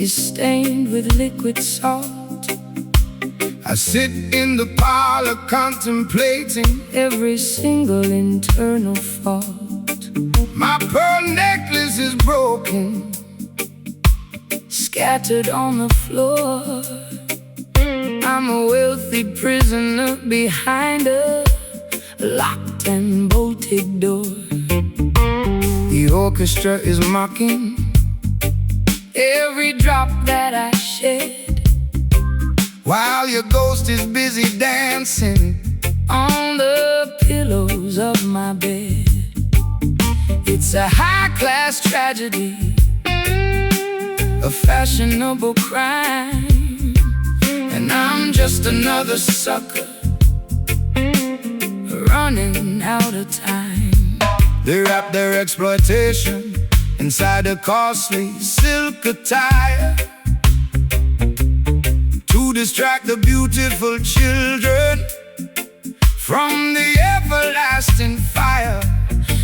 is stained with liquid salt. I sit in the parlor contemplating every single internal fault. My pearl necklace is broken, scattered on the floor. I'm a wealthy prisoner behind a locked and bolted door. The orchestra is mocking every drop that I shed, while your ghost is busy dancing on the pillows of my bed. It's a high-class tragedy, a fashionable crime, and I'm just another sucker running out of time. They wrap their exploitation inside a costly silk attire to distract the beautiful children from the everlasting fire.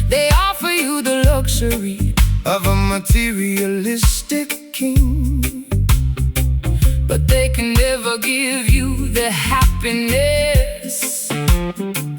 They offer you the luxury of a materialistic king, but they can never give you the happiness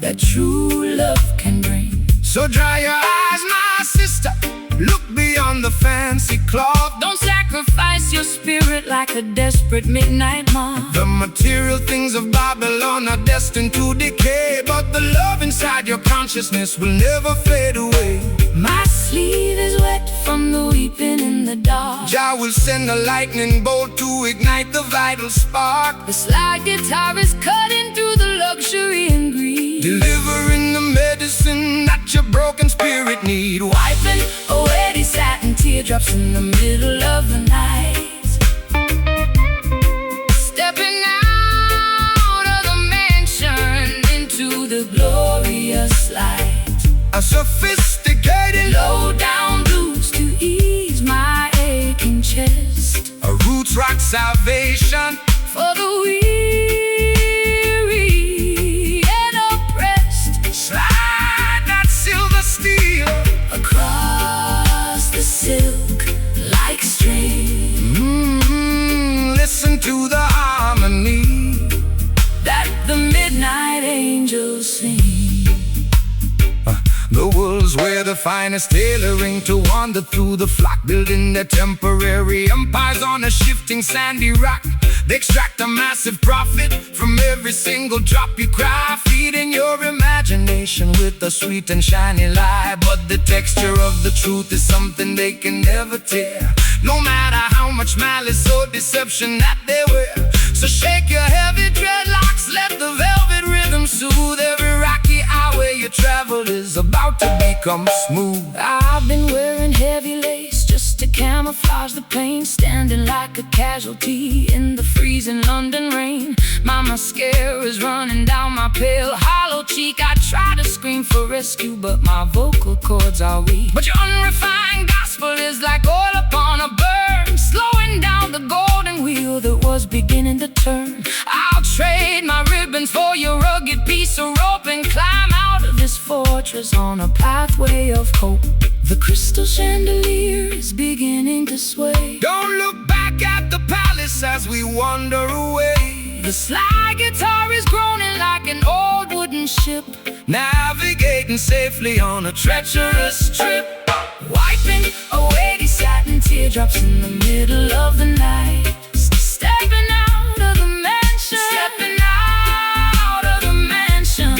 that true love can bring. So dry your eyes, my sister, look beyond the fancy cloth. Don't sacrifice your spirit like a desperate midnight moth. The material things of Babylon are destined to decay, but the love inside your consciousness will never fade away. My sleeve is wet from the weeping in the dark. Jah will send a lightning bolt to ignite the vital spark. The slide guitar is cutting through the luxury and greed, delivering the medicine that your broken spirit need. Wiping away these satin teardrops in the middle of the night. Stepping out of the mansion into the glorious light. A sophisticated low-down blues to ease my aching chest. A roots rock salvation for the weary and oppressed. Slide that silver steel across the silk like string. Listen to the harmony that the midnight angels sing. The wolves wear the finest tailoring to wander through the flock, building their temporary empires on a shifting sandy rock. They extract a massive profit from every single drop you cry, feeding your imagination with a sweet and shiny lie. But the texture of the truth is something they can never tear, no matter how much malice or deception that they wear. So shake your heavy dreadlocks, let the velvet rhythm soothe every rocky highway you travel is about to become smooth. I've been wearing heavy lace just to camouflage the pain, standing like a casualty in the freezing London rain. My mascara is running down my pale hollow cheek. I try to scream for rescue, but my vocal cords are weak. But your unrefined gospel is like oil upon a burn, slowing down the golden wheel that was beginning to turn. I'll trade my ribbons for your rugged piece of rope and climb out of this fortress on a pathway of hope. The crystal chandelier is beginning to sway. Don't look back at the palace as we wander away. The slide guitar is groaning like an old wooden ship, navigating safely on a treacherous trip. Wiping away these satin teardrops in the middle of the night. Stepping out of the mansion, stepping out of the mansion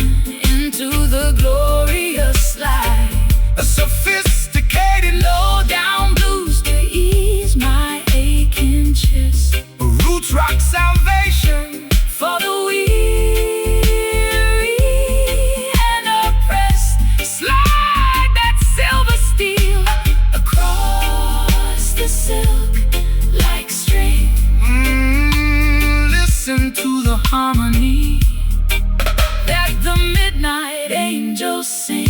into the glorious light. A sophisticated low-down blues to ease my aching chest. A roots rock salvation for the weary and oppressed. Slide that silver steel across the silk like string. Listen to the harmony that the midnight angels sing.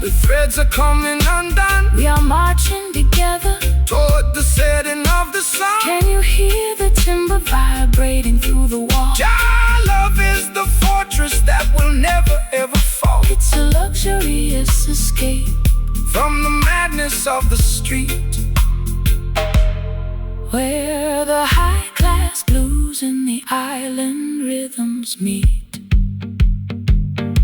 The threads are coming undone. We are marching together toward the setting of the sun. Can you hear the timber vibrating through the wall? Jah love is the fortress that will never ever fall. It's a luxurious escape from the madness of the street, where the high-class blues and the island rhythms meet.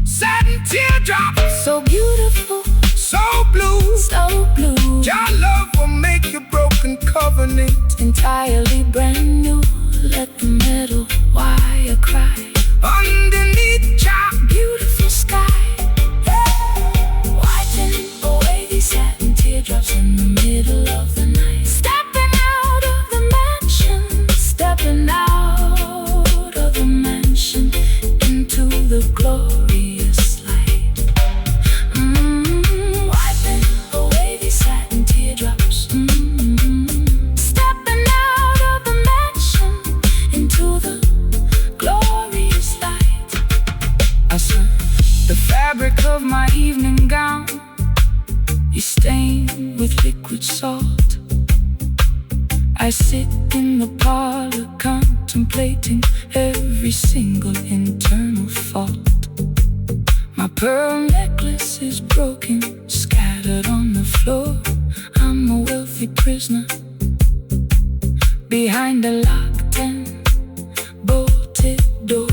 Satin teardrops, so beautiful, so blue, so blue. Jah love will make your broken covenant entirely brand new. Let the metal wire cry underneath Jah beautiful sky, wiping away these satin teardrops in the middle of the night. Stepping out of the mansion, stepping out of the mansion into the glorious light. Wiping away these satin teardrops. Stepping out of the mansion into the glorious light. I said, The fabric of my evening gown is stained with liquid salt. I sit in the parlor contemplating every single internal fault. My pearl necklace is broken, scattered on the floor. I'm a wealthy prisoner behind a locked and bolted door.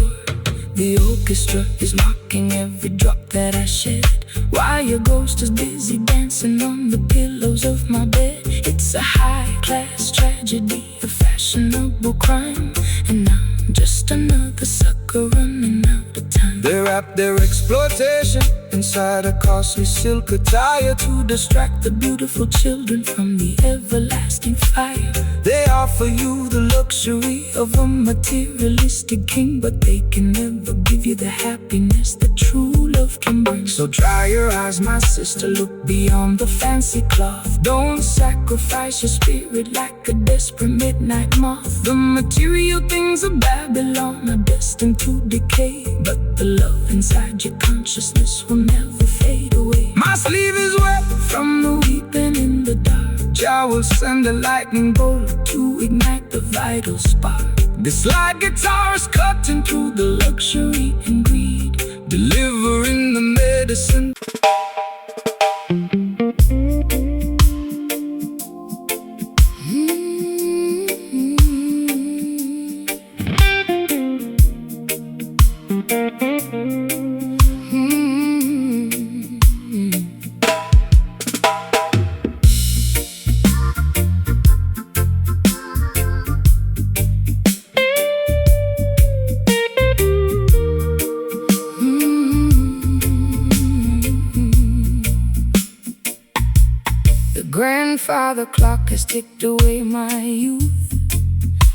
The orchestra is mocking every drop that I shed, while your ghost is busy dancing on the pillows of my bed. It's a high-class tragedy, a fashionable crime, and I'm just another sucker running out of time. they wrap their exploitation inside a costly silk attire To distract the beautiful children from the everlasting fire. They offer you the luxury Of a materialistic king, but they can never give you the happiness that true love can bring. So dry your eyes, my sister, Look beyond the fancy cloth. Don't sacrifice your spirit like a desperate midnight moth. the material things of Babylon are destined to decay, but the love inside your consciousness will never fade away. My sleeve is wet From the weeping in the dark, Jah will send a lightning bolt to ignite the vital spark. This slide guitar is cutting through the Luxury and greed, delivering the medicine. Grandfather clock has ticked away my youth,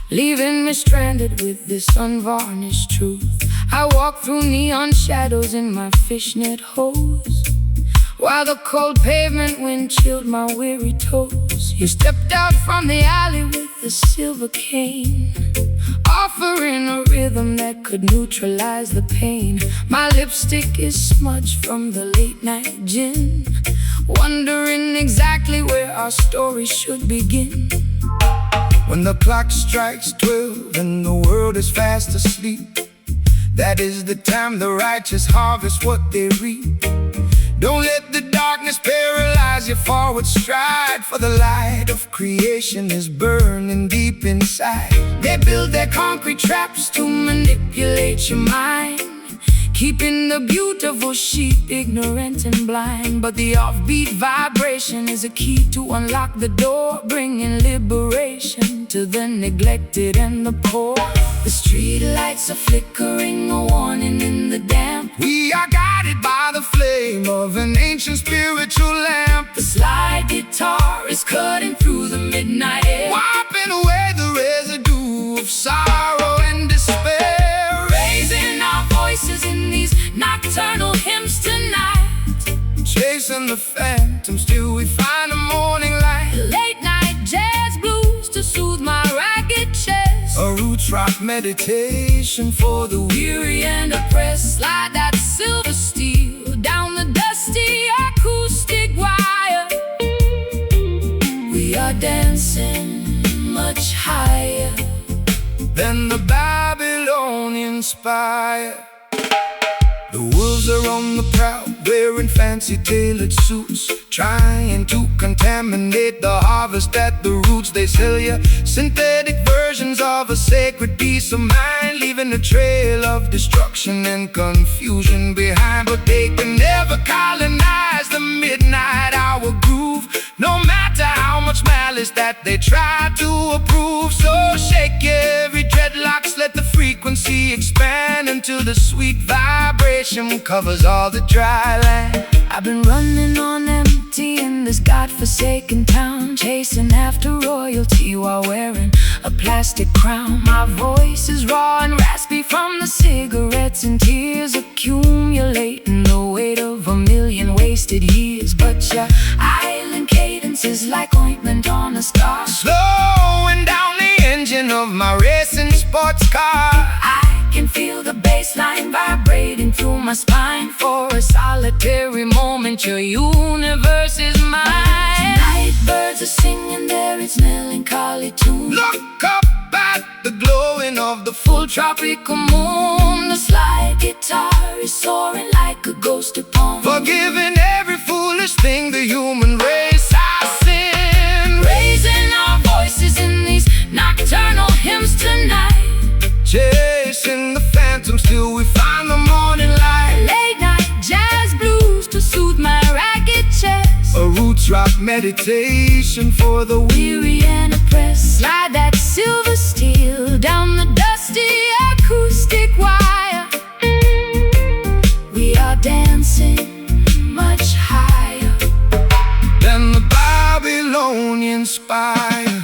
leaving me stranded with this unvarnished truth. I walk through neon shadows in my fishnet hose, while the cold pavement wind chilled my weary toes. You stepped out from the alley with a silver cane, offering a rhythm that could neutralize the pain. My lipstick is smudged from the late night gin, wondering exactly where our story should begin. When the clock strikes 12 and the world is fast asleep, that is the time the righteous harvest what they reap. Don't let the darkness paralyze your forward stride, for the light of creation is burning deep inside. They build their concrete traps to manipulate your mind, keeping the beautiful sheep ignorant and blind. But the offbeat vibration is a key to unlock the door, bringing liberation to the neglected and the poor. The street lights are flickering, a warning in the damp. We are guided by the flame of an ancient spiritual lamp. The slide guitar is cutting through the midnight air, Wiping away the residue of sorrow and despair. raising our voices in these nocturnal hymns tonight. Chasing the phantoms till we find a morning light. Late night jazz blues to soothe my ragged chest, A roots rock meditation for the weary and oppressed. Slide that silver steel down the dusty acoustic inspire. The wolves are on the prowl, wearing fancy tailored suits, trying to contaminate the harvest at the roots. They sell you synthetic versions of a sacred peace of mind, leaving a trail of destruction and confusion behind. But they can never colonize the midnight hour groove, no matter how much malice that they try to approve. So shake every dreadlocks, let the frequency expand until the sweet vibration covers all the dry land. I've been running on empty in this godforsaken town, chasing after royalty while wearing a plastic crown. My voice is raw and raspy from the cigarettes and tears, accumulating the weight of 1,000,000 wasted years. But your island cadence is like ointment on a scar, slowing down the engine of my racing sports car. I can feel the bass line vibrating through my spine. For a solitary moment, your universe is mine. Tonight birds are singing their its melancholy tune. Look up at the glowing of the full Tropical moon, the slide guitar is soaring like a ghost upon, forgiving every foolish thing the human race has sinned. Raising our voices in these nocturnal hymns tonight, chasing the phantoms till we find the morning light. Late night jazz blues to soothe my ragged chest, a roots rock meditation for the weary and oppressed. Slide that silver steel down the dusty acoustic wire. We are dancing much higher than the Babylonian spire.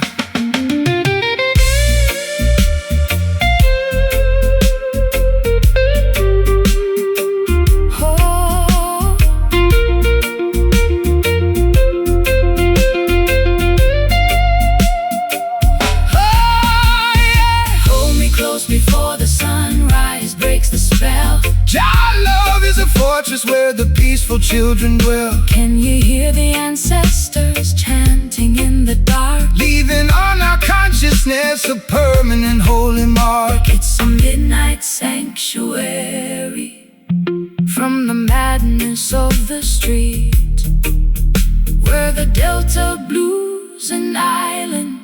Before the sunrise breaks the spell, our love is a fortress where the peaceful children dwell. Can you hear the ancestors chanting in the dark, leaving on our consciousness a permanent holy mark? It's a midnight sanctuary from the madness of the street, where the Delta blues and island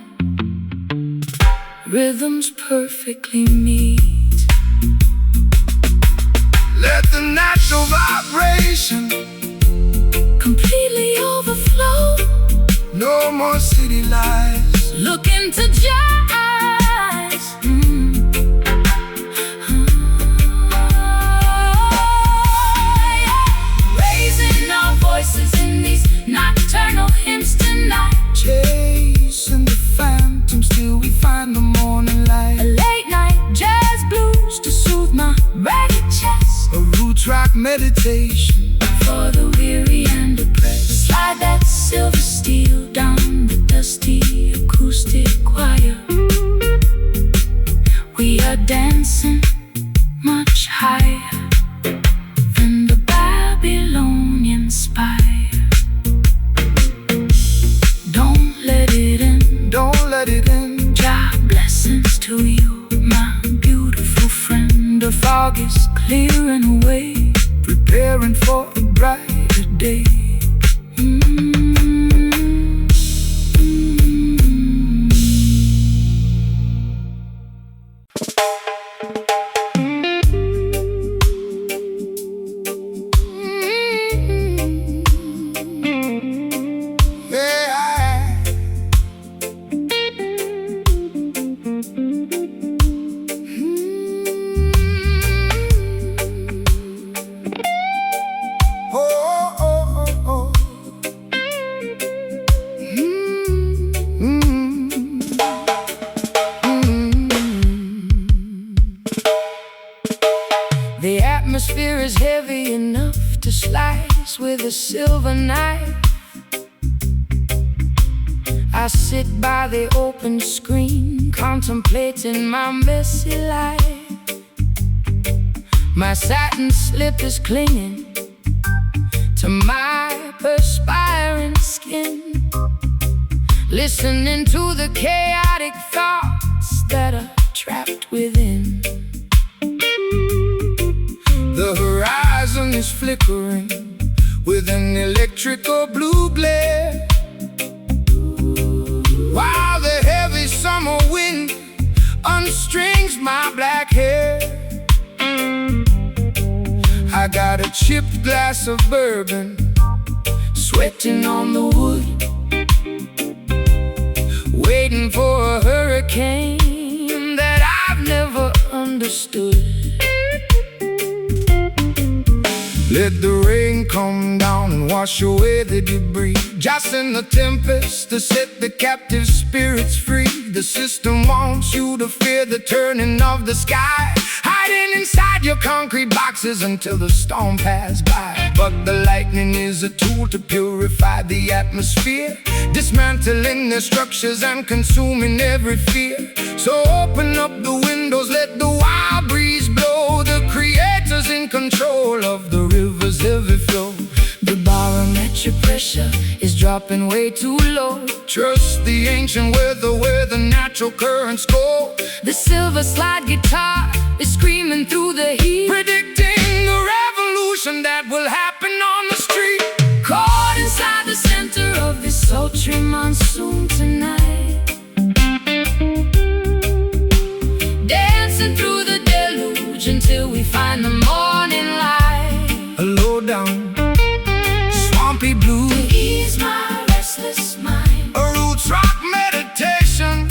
rhythms perfectly meet. Let the natural vibration completely overflow. No more city lies. Look into your eyes. Raising our voices in these nocturnal hymns tonight, chasing the phantoms till we find the morning light. A late night jazz blues to soothe my ragged chest, a roots rock meditation for the weary and oppressed. Slide that silver steel down the dusty acoustic wire. We are dancing much higher than the Babylonian spire. Don't let it in, don't let it in. Jah blessings to you, my beautiful friend. The fog is clearing away, preparing for a brighter day. The atmosphere is heavy enough to slice with a silver knife. I sit by the open screen, contemplating my messy life. My satin slip is clinging to my perspiring skin, listening to the chaotic thoughts that are trapped within. lamps flickering with an electrical blue glare, while the heavy summer wind unstrings my black hair. I got a chipped glass of bourbon sweating on the wood, waiting for a hurricane that I've never understood. Let the rain come down and wash away the debris, just in the tempest to set the captive spirits free. The system wants you to fear the turning of the sky, hiding inside your concrete boxes until the storm passes by. But the lightning is a tool to purify the atmosphere, dismantling their structures and consuming every fear. So open up the windows, let the wild breeze blow. The Creator's in control of the river's heavy flow. The barometric pressure is dropping way too low. Trust the ancient weather where the natural currents go. The silver slide guitar is screaming through the heat, predicting the revolution that will happen on the street. Caught inside the center of this sultry monsoon tonight, dancing through the deluge until we find the morning light. A low down, swampy blues to ease my restless mind, a roots rock meditation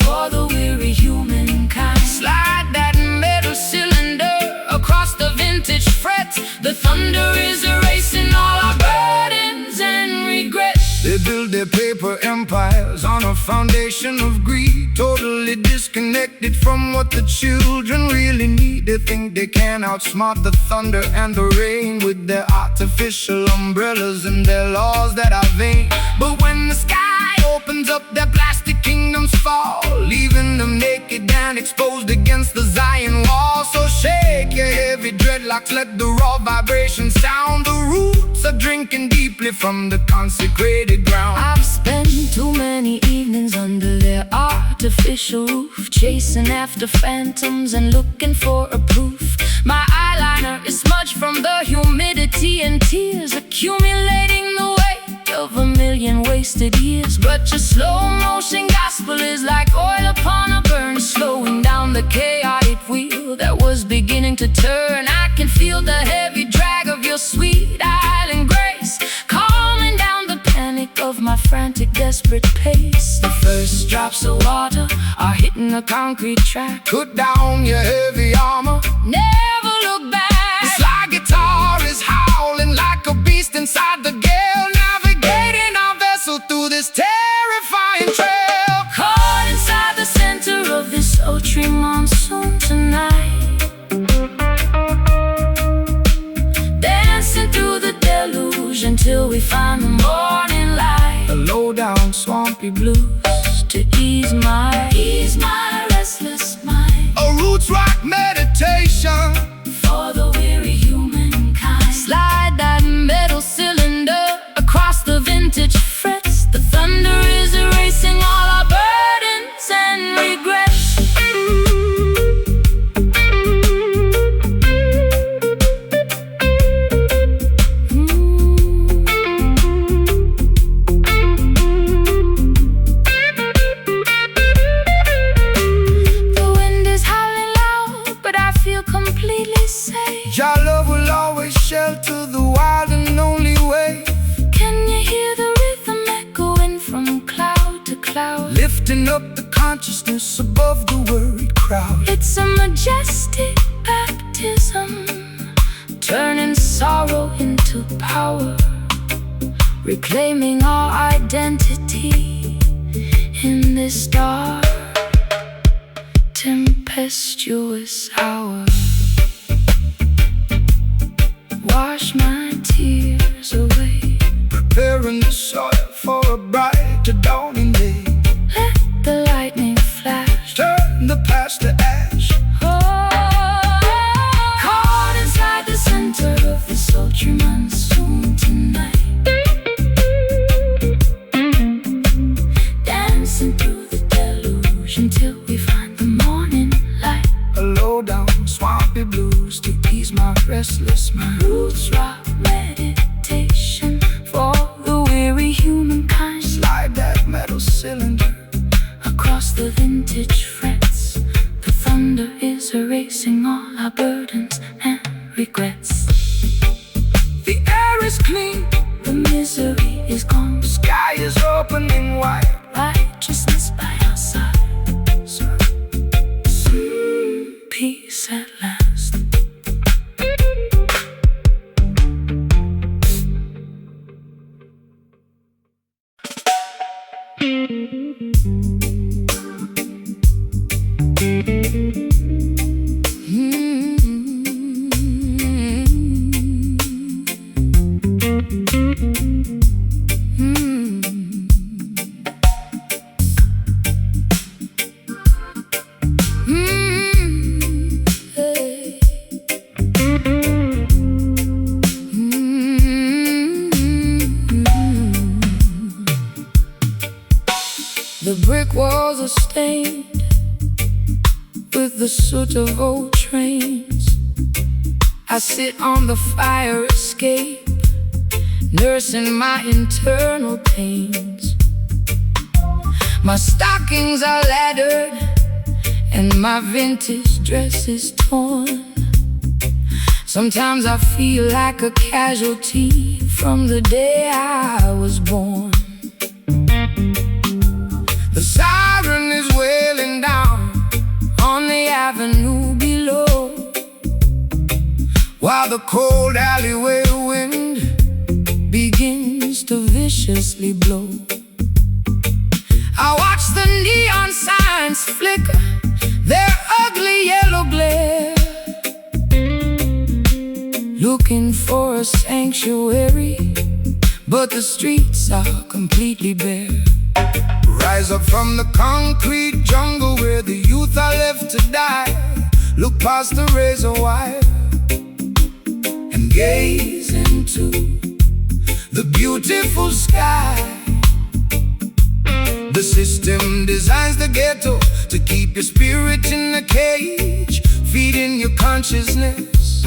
for the weary humankind. Slide that metal cylinder across the vintage frets. The thunder is erasing all our burdens and regrets. They build their paper empires on a foundation of greed, totally disconnected from what the children really need. They think they can outsmart the thunder and the rain with their artificial umbrellas and their laws that are vain. But when the sky opens up, their plastic kingdoms fall, leaving them naked and exposed against the Zion wall. So shake your heavy dreadlocks, let the raw vibration sound. The roots are drinking deeply from the consecrated ground. I've spent too many evenings under their artificial roof, chasing after phantoms and looking for a proof. My eyeliner is smudged from the humidity and tears, accumulating the weight of a million wasted years. But your slow motion gospel is like oil upon a burn, slowing down the chaotic wheel that was beginning to turn. I can feel the heavy drag of your sweet island grace, calming down the panic of my frantic, desperate pace. The first drops of water are hitting the concrete track. Put down your heavy armor, never look back. The slide guitar is howling like a beast inside the gale, navigating our vessel through this terrifying trail. Caught inside the center of this sultry monsoon tonight, dancing through the deluge until we find the morning light. A low down swampy blues to ease my restless mind, a roots rock meditation for the weary humankind. Slide that metal cylinder across the vintage frets. The thunder is erasing all our burdens and regrets. Completely safe. Your love will always shelter the wild and lonely wave. Can you hear the rhythm echoing from cloud to cloud, lifting up the consciousness above the worried crowd? It's a majestic baptism, turning sorrow into power, reclaiming our identity in this dark, tempestuous hour. Wash my tears away, preparing the soil for a brighter dawning day. Let the lightning flash, turn the past to ash. Caught inside the center of the sultry monsoon tonight, dancing through the deluge until we find the morning light. A low down swampy blues to ease my restless mind. Roots rock wire. Righteousness by our side. Peace at last. The brick walls are stained with the soot of old trains. I sit on the fire escape, nursing my internal pains. My stockings are laddered and my vintage dress is torn. Sometimes I feel like a casualty from the day I was born. The siren is wailing down on the avenue below, while the cold alleyway wind begins to viciously blow. I watch the neon signs flicker their ugly yellow glare, looking for a sanctuary, but the streets are completely bare. Rise up from the concrete jungle where the youth are left to die. Look past the razor wire and gaze into the beautiful sky. The system designs the ghetto to keep your spirit in a cage, feeding your consciousness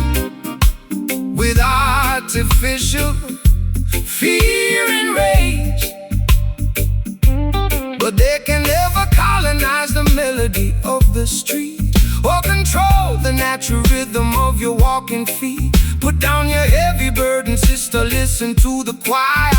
with artificial fear and rage. But they can never colonize the melody of the street, or control the natural rhythm of your walking feet. Put down your heavy burden, sister, listen to the choir.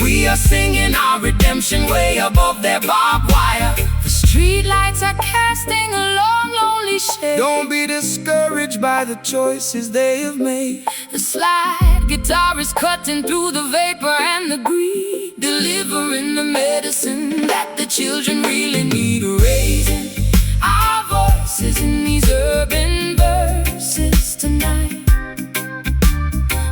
We are singing our redemption way above their barbed wire. The street lights are casting a long, lonely shade. Don't be discouraged by the choices they have made. The slide guitar is cutting through the vapor and the greed, delivering the medicine that the children really need. Raising our voices in these urban verses tonight,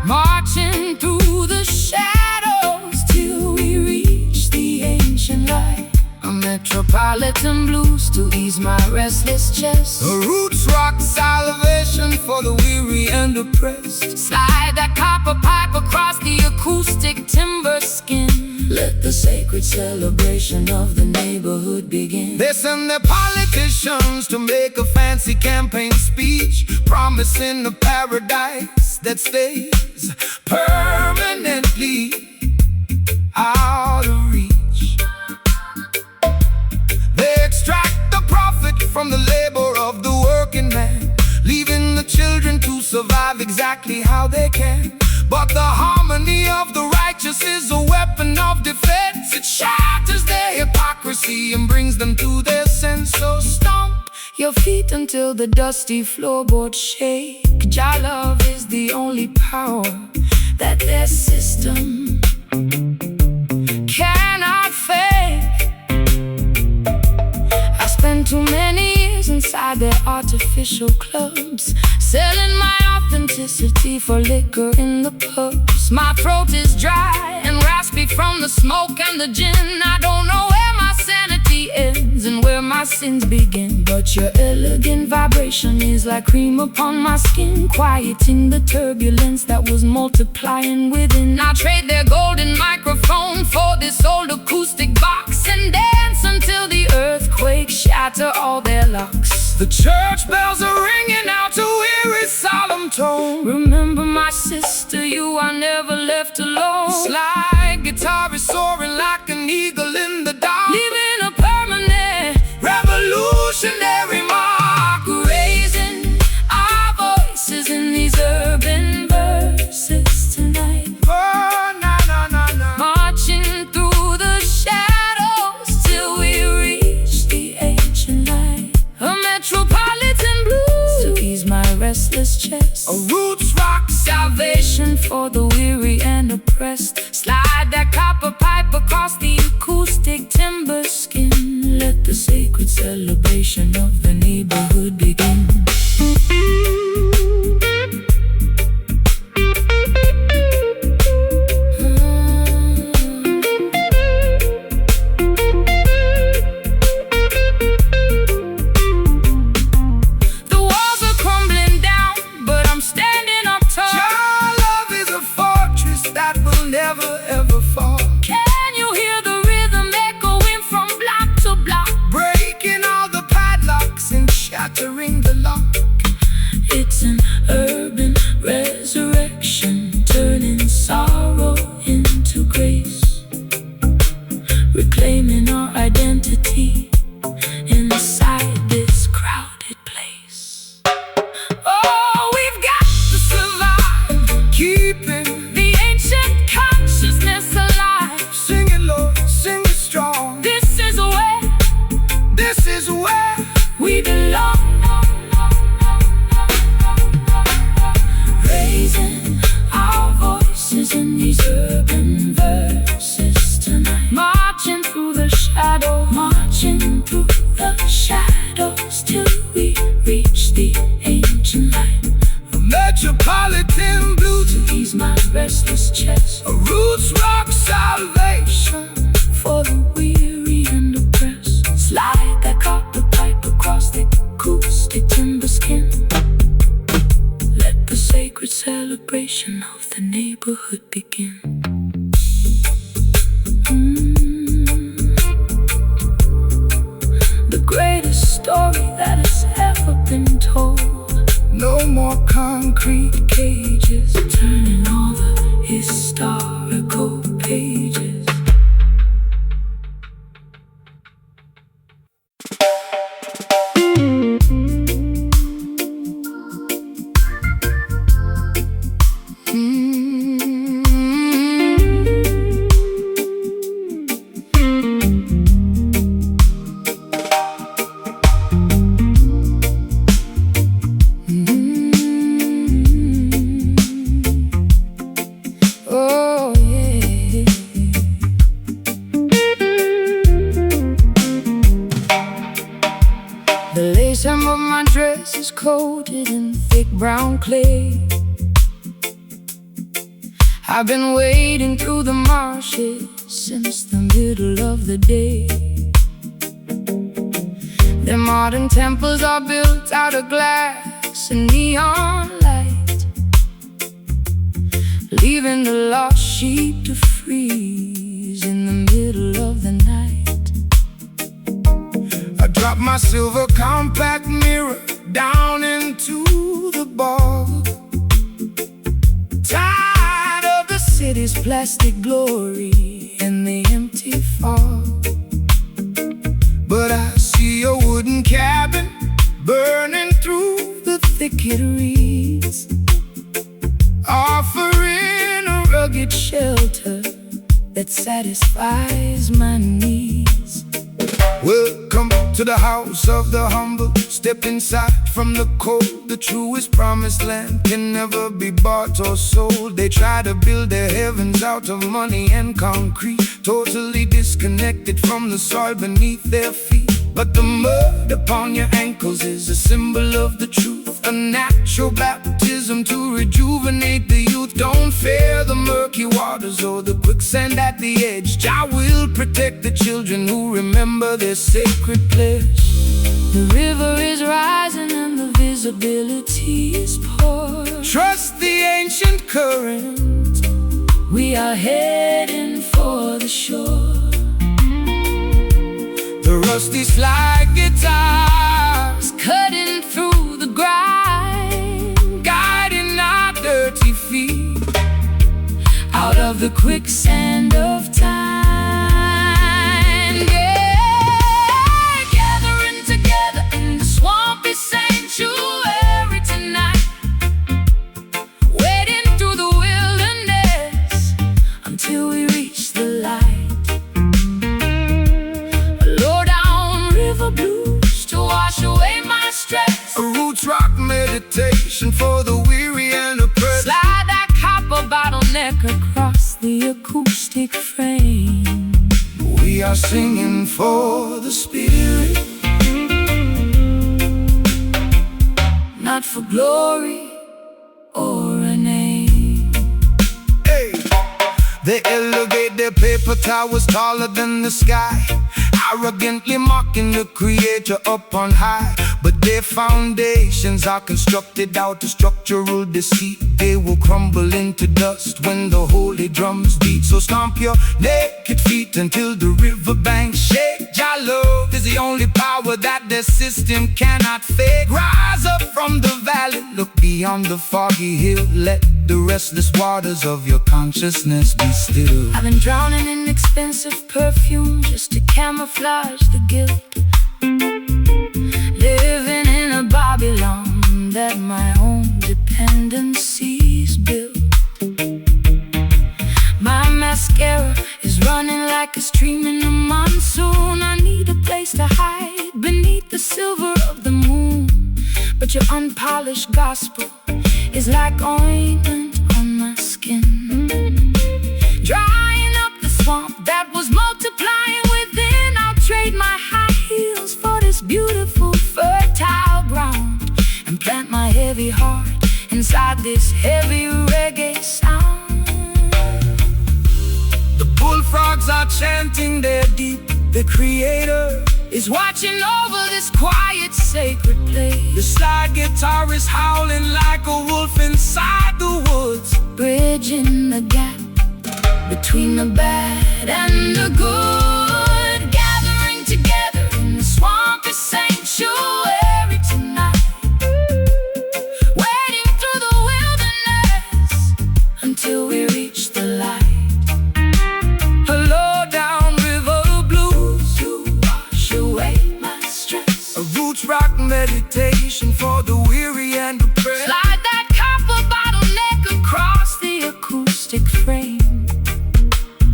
marching through the shadows till we reach the ancient light. A metropolitan blues to ease my restless chest. The roots rock salvation for the weary and oppressed. Slide that copper pipe across the acoustic timber skin. Let the sacred celebration of the neighborhood begin. They send their politicians to make a fancy campaign speech, promising a paradise that stays permanently out of reach. They extract the profit from the labor of the working man, leaving the children to survive exactly how they can. But the harmony of the righteous is a weapon of defense. It shatters their hypocrisy and brings them to their sense. So stomp your feet until the dusty floorboards shake. Jah love is the only power that their system cannot fake. I spent too many years inside their artificial clubs, selling my authenticity for liquor in the pubs. My throat is dry and raspy from the smoke and the gin. I don't know where my sanity ends and where my sins begin, but your elegant vibration is like cream upon my skin, quieting the turbulence that was multiplying within. I trade their golden microphone for this old acoustic box and dance until the earthquake shatter all their locks. The church bells are ringing out to weary solemn tone. Remember my sister, you are never left alone. Slide guitar is soaring like an eagle in the dark, Leaving a permanent revolutionary mark. raising our voices in these urban verses tonight, Oh, na na na na. marching through the shadows oppressed. Slide that copper pipe across the acoustic timber skin. Let the sacred celebration of the neighborhood begin. It's an urban resurrection, turning sorrow into grace, reclaiming our identity inside this crowded place. Oh, we've got to survive, keeping the ancient consciousness alive. Sing it, Lord, sing it strong. This is where we belong. In these urban verses tonight, marching through the shadows till we reach the ancient light. A metropolitan blue to ease my restless chest, a roots rock salvation for the weary and oppressed. Slide that copper pipe across the acoustic timber skin. Let the sacred celebration of the neighborhood begin. The greatest story that has ever been told. No more concrete cages, turning all the historical pages. The lace hem of my dress is coated in thick brown clay. I've been wading through the marshes since the middle of the day. Their modern temples are built out of glass and neon light, leaving the lost sheep to freeze in the middle of the night. I dropped my silver compact mirror down into the bog, tired of the city's plastic glory and the empty fog. But I see a wooden cabin burning through the thicket reeds, offering a rugged shelter that satisfies my needs. Welcome to the house of the humble. Step inside from the cold. The truest promised land can never be bought or sold. They try to build their heavens out of money and concrete, totally disconnected from the soil beneath their feet. But the mud upon your ankles is a symbol of the truth, a natural baptism to rejuvenate the youth. Don't fear the murky waters or the quicksand at the edge. Jah will protect the children who remember their sacred pledge. The river is rising and the visibility is poor. Trust the ancient current. We are heading for the shore. The rusty slide guitars cutting through the grind, guiding our dirty feet out of the quicksand of time. Yeah, gathering together in the swampy sanctuary tonight, wading through the wilderness until we reach the light. Blues to wash away my stress, a roots rock meditation for the weary and oppressed. Slide that copper bottleneck across the We are singing for the spirit, not for glory or a name. Hey, they elevate their paper towers taller than the sky, arrogantly mocking the creator up on high. But their foundations are constructed out of structural deceit. They will crumble into dust when the holy drums beat. So stomp your naked feet until the riverbanks shake. Jah love is the only power that their system cannot fake. Rise up from the valley, look beyond the foggy hill. Let the restless waters of your consciousness be still. I've been drowning in expensive perfume just to camouflage the guilt. Living in a Babylon that my own dependencies built. My mascara is running like a stream in the monsoon. I need a place to hide beneath the silver of the moon. But your unpolished gospel is like ointment on my skin, drying up the swamp that was multiplying within. I'll trade my high heels for this beautiful fertile ground and plant my heavy heart inside this heavy reggae sound. The bullfrogs are chanting their deep. The creator is watching over this quiet sacred place. The slide guitar is howling like a wolf inside the woods, bridging the gap between the bad and the good. Gathering together in the swampy sanctuary tonight, wading through the wilderness until we reach the light. A low down river blues to wash away my stress, a roots rock meditation for the weary and oppressed. Slide that copper bottleneck across the acoustic frame.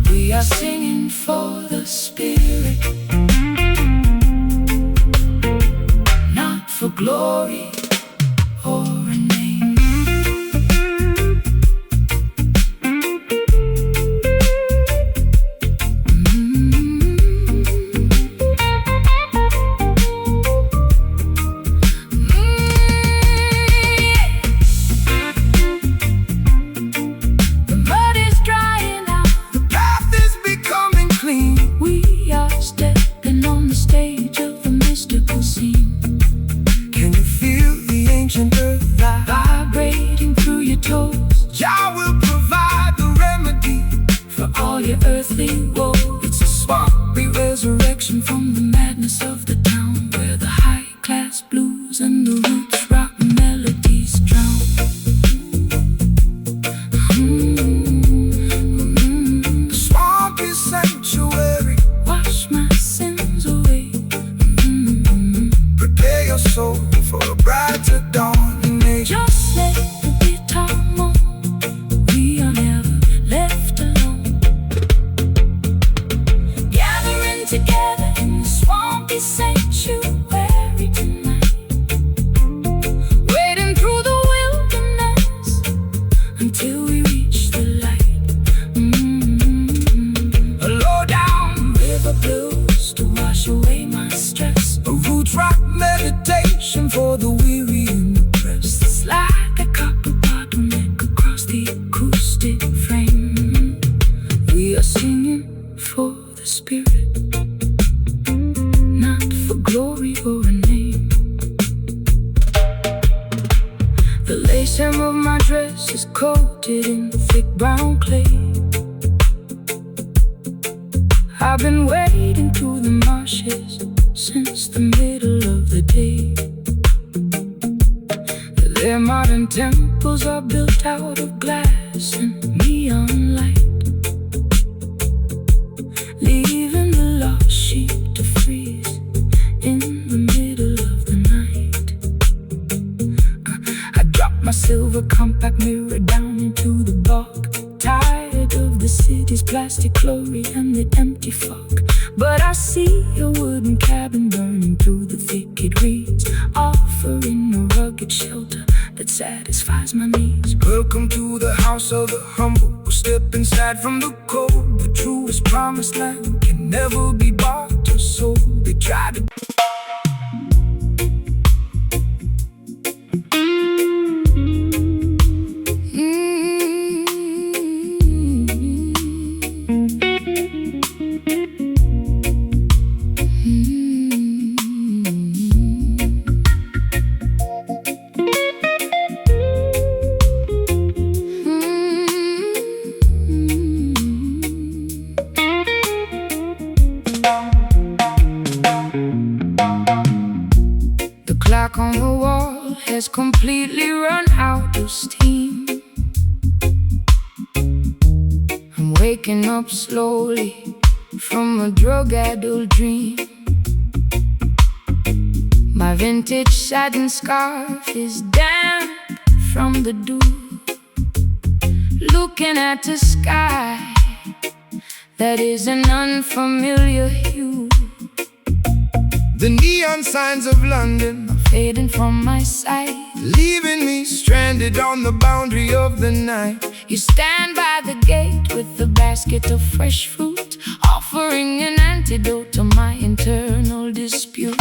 We are singing for the spirit, not for glory or a name. Vibrating through your toes, Jah will provide the remedy for all your earthly woes. It's a swampy resurrection from the madness of the town, where the high-class blues and the roots rock melodies drown. The swampy sanctuary, wash my sins away. Prepare your soul for a brighter dawn. Just let the guitar moan. We are never left alone. Gathering together in the swampy sanctuary tonight, wading through the wilderness until we reach the light. A low down river blues to wash away my stress, a roots rock meditation for the weary and oppressed. it's like a copper bottleneck across the acoustic frame. We are singing for the spirit, not for glory or a name. The lace hem of my dress is coated in thick brown clay. I've been wading through the marshes since the middle of the day. Their modern temples are built out of glass and neon light, leaving the lost sheep to freeze in the middle of the night. I dropped my silver compact mirror down into the bog, tired of the city's plastic glory and the empty fog. But I see a wooden cabin burning through the thicket reeds, offering a rugged shelter that satisfies my needs. Welcome to the house of the humble. We'll step inside from the cold. The truest promised land can never be bought or sold. They try to clock on the wall has completely run out of steam. I'm waking up slowly from a drug-addled dream. My vintage satin scarf is damp from the dew. Looking at the sky that is an unfamiliar hue. The neon signs of London are fading from my sight, leaving me stranded on the boundary of the night. You stand by the gate with a basket of fresh fruit, offering an antidote to my internal dispute.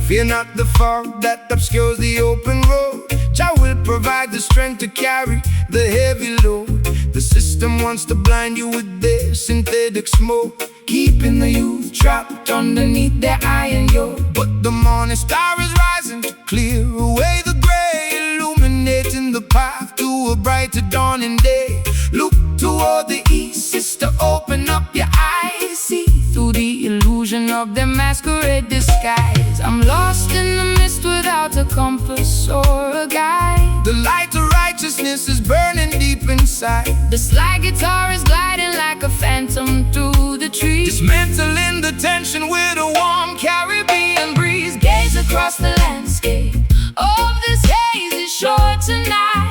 Fear not the fog that obscures the open road. Jah will provide the strength to carry the heavy load. The system wants to blind you with their synthetic smoke, keeping the youth trapped underneath their iron yoke. But the morning star is rising to clear away the gray, illuminating the path to a brighter dawning day. Look toward the east, sister, open up your eyes. See through the illusion of their masquerade disguise. I'm lost in the mist without a compass or a guide. The light of righteousness is burning deep inside. The slide guitar is gliding like a phantom through the trees, dismantling the tension with a warm Caribbean breeze. Gaze across the landscape of this hazy shore tonight,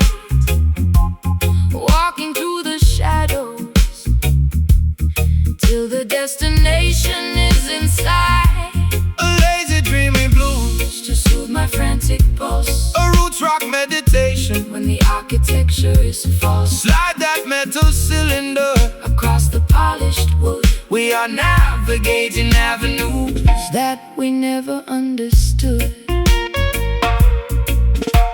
walking through the shadows till the destination is in sight. A lazy dreamy blues to soothe my frantic pulse. A roots rock meditation when the architecture is false. Slide that metal cylinder across the polished wood. We are navigating avenues that we never understood.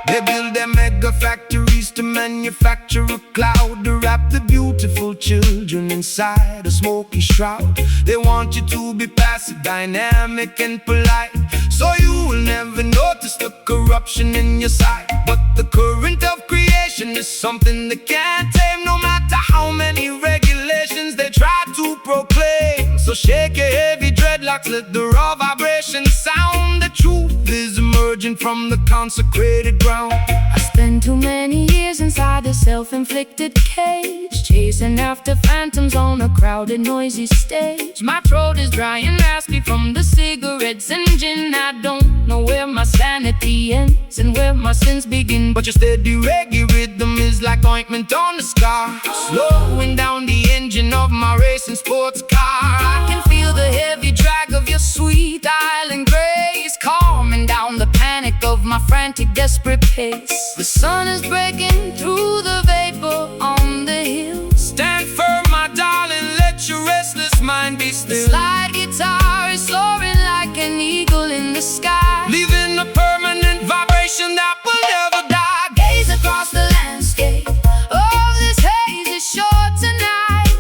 They build their mega factories to manufacture a cloud, to wrap the beautiful children inside a smoky shroud. They want you to be passive, dynamic and polite, so you will never notice the corruption in your sight. But the current of creation is something they can't tame, no matter how many regulations they try to proclaim. So shake your heavy dreadlocks, let the raw vibration sound. The truth is emerging from the consecrated ground. I spent too many years inside a self-inflicted cage, chasing after phantoms on a crowded, noisy stage. My throat is dry and raspy from the cigarettes and gin. I don't know where my sanity ends and where my sins begin. But your steady reggae rhythm is like ointment on the scar, slowing down the engine of my racing sports car. I can feel the heavy drag of your sweet island grace, calming down the panic of my frantic, desperate pace. The sun is breaking through the vapor on the hill. Stand firm, my darling, let your restless mind be still. The slide guitar is soaring like an eagle in the sky, leaving a permanent vibration that will never die. Gaze across the landscape of this hazy shore tonight,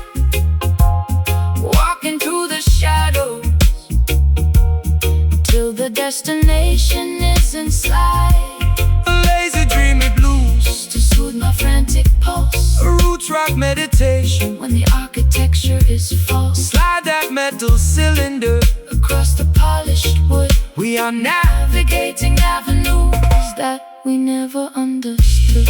walking through the shadows till the destination is in sight. A lazy dreamy blues to soothe my frantic pulse. A roots rock meditation when the architecture is false. Slide that metal cylinder across the polished wood. We are navigating avenues that we never understood.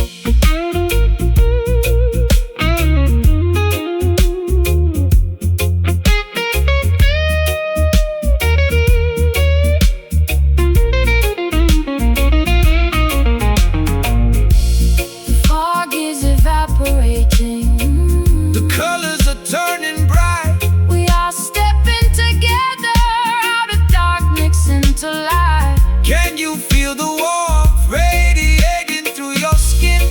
The colors are turning bright. We are stepping together out of darkness into light. Can you feel the warmth radiating through your skin?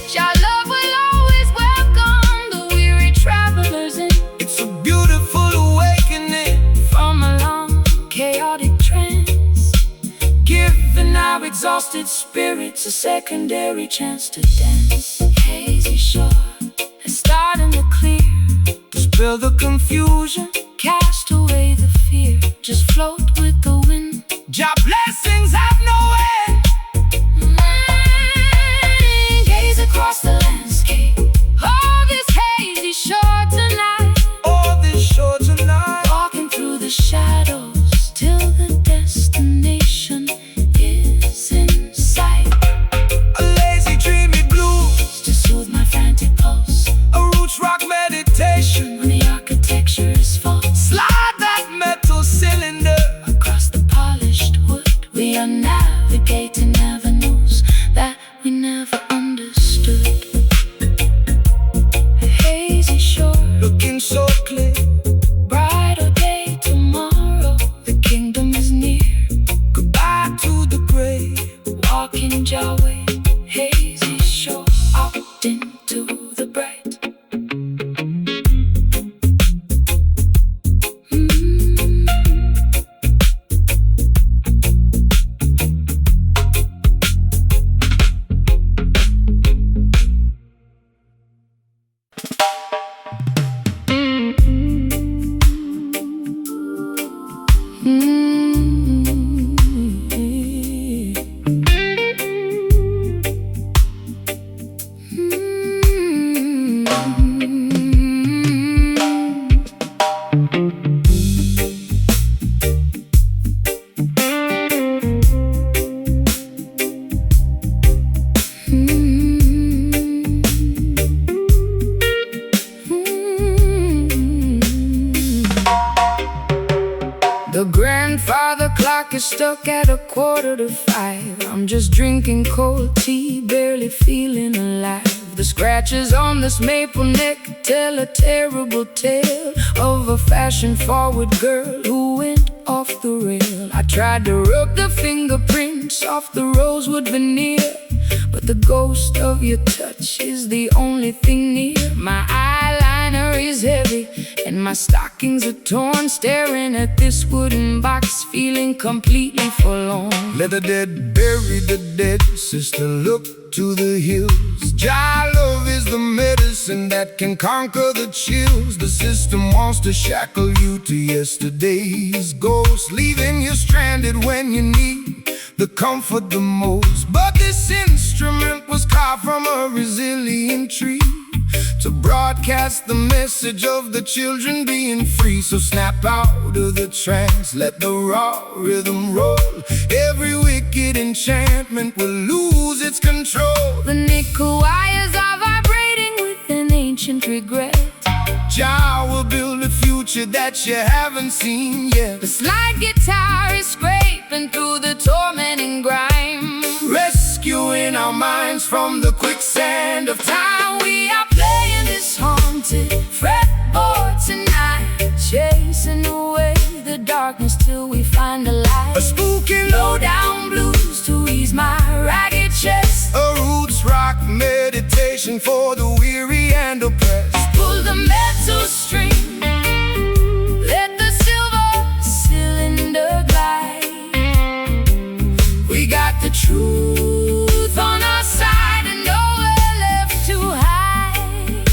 our exhausted spirits a secondary chance to dance. Hazy shore is starting to clear. Dispel the confusion, Cast away the fear. Just float with the wind. Jah blessings have no end. Gaze across the landscape. Oh, this hazy shore tonight. Oh, this shore tonight. Walking through the shadows till the destination is in sight. A lazy dreamy blues To soothe my frantic pulse a roots rock meditation. when the architecture is false. Slide that metal cylinder Across the polished wood, we are navigating avenues that we never understood. Hazy shore, looking so clear. brighter day tomorrow. The kingdom is near. Goodbye to the grave. Walking your way, hazy shore, out into the bright. The grandfather clock is stuck at 4:45. I'm just drinking cold tea, barely feeling alive. The scratches on this maple neck tell a terrible tale of a fashion-forward girl who went off the rail. I tried to rub the fingerprints off the rosewood veneer, but the ghost of your touch is the only thing near. My eyeliner is heavy and my stockings are torn, staring at this wooden box, feeling completely forlorn. Let the dead bury the dead, sister, look to the hills. Jah love is the medicine that can conquer the chills. The system wants to shackle you to yesterday's ghost, leaving you stranded when you need the comfort the most. But this instrument was carved from a resilient tree to broadcast the message of the children being free. So snap out of the trance, let the raw rhythm roll. Every wicked enchantment will lose its control. The nickel wires are vibrating with an ancient regret. Jah will build a future that you haven't seen yet. The slide guitar is scraping through the tormenting grime, Rescuing our minds from the quicksand of time. we are playing this haunted fretboard tonight, chasing away the darkness till we find a light. A spooky Low down blues to ease my ragged chest. a roots rock meditation for the weary and oppressed. Pull the metal string, let the silver cylinder glide. We got the truth on our side and nowhere left to hide.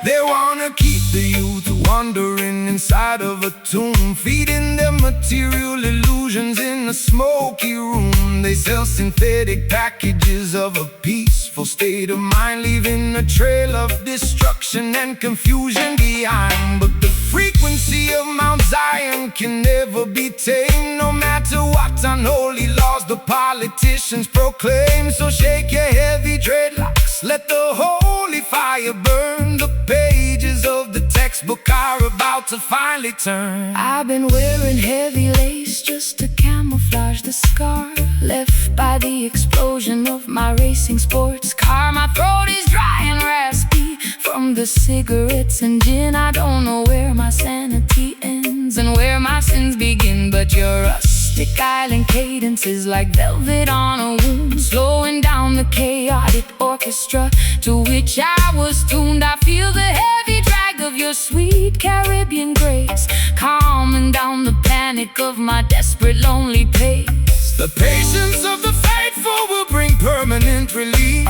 They wanna keep the youth wandering inside of a tomb, feeding them material illusions in a smoky room. They sell synthetic packages of a peaceful state of mind, leaving a trail of destruction and confusion behind. But the frequency of Mount Zion can never be tamed, no matter what unholy laws the politicians proclaim. So shake your heavy dreadlocks, let the holy fire burn. The pages of the textbook are about to finally turn. I've been wearing heavy lace just to camouflage the scar left by the explosion of my racing sports car. My throat is dry and raspy from the cigarettes and gin. I don't know where my sanity ends and where my sins begin, but your rustic island cadence is like velvet on a wound, slowing down the chaotic orchestra to which I was tuned. I feel the heavy drag of your sweet Caribbean grace, calming down the panic of my desperate lonely pace. The patience of the faithful will bring permanent relief.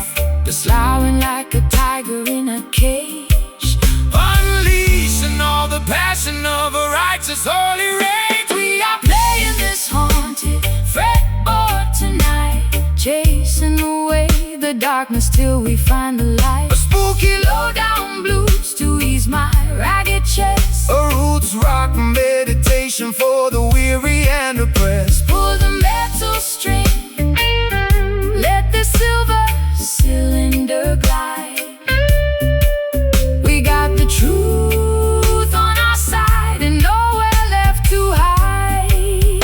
Slowing like a tiger in a cage, Unleashing all the passion of a righteous holy rage. we are playing this haunted fretboard tonight, chasing away the darkness till we find the light. A spooky Low-down blues to ease my ragged chest, a roots rock meditation for the weary and oppressed. pull the metal string, let the silver cylinder glide. We got the truth on our side and nowhere left to hide.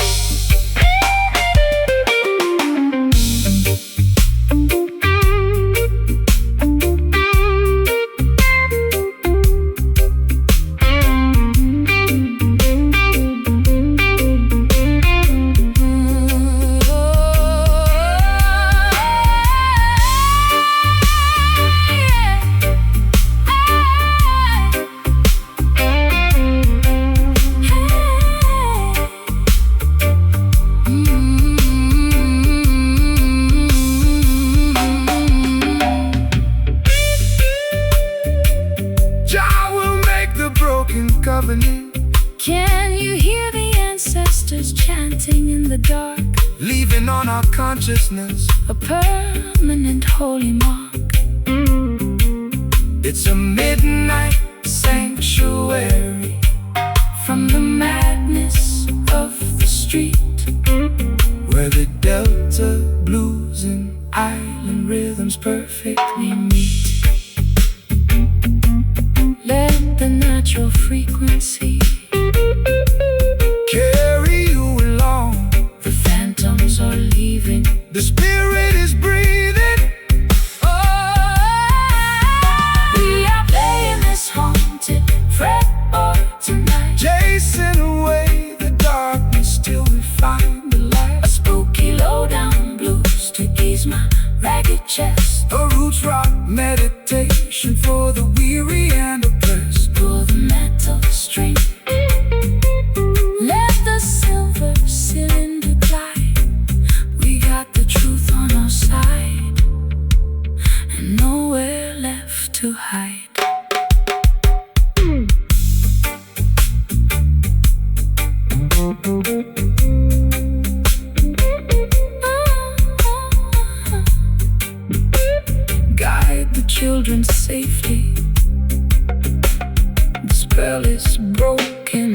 Covenant, Can you hear the ancestors chanting in the dark? leaving on our consciousness A permanent holy mark. it's a midnight sanctuary From the madness of the street, where the Delta blues and island rhythms perfectly meet. let the natural frequency Carry you along, the phantoms are leaving. the spirit is breathing. We are playing this haunted fretboard tonight, Chasing away the darkness till we find the light. a spooky low-down blues to ease my ragged chest, A roots rock meditation for the weary and oppressed. pull the metal string, let the silver cylinder glide. We got the truth on our side and nowhere left to hide. Guide the children's safety, the spell is broken.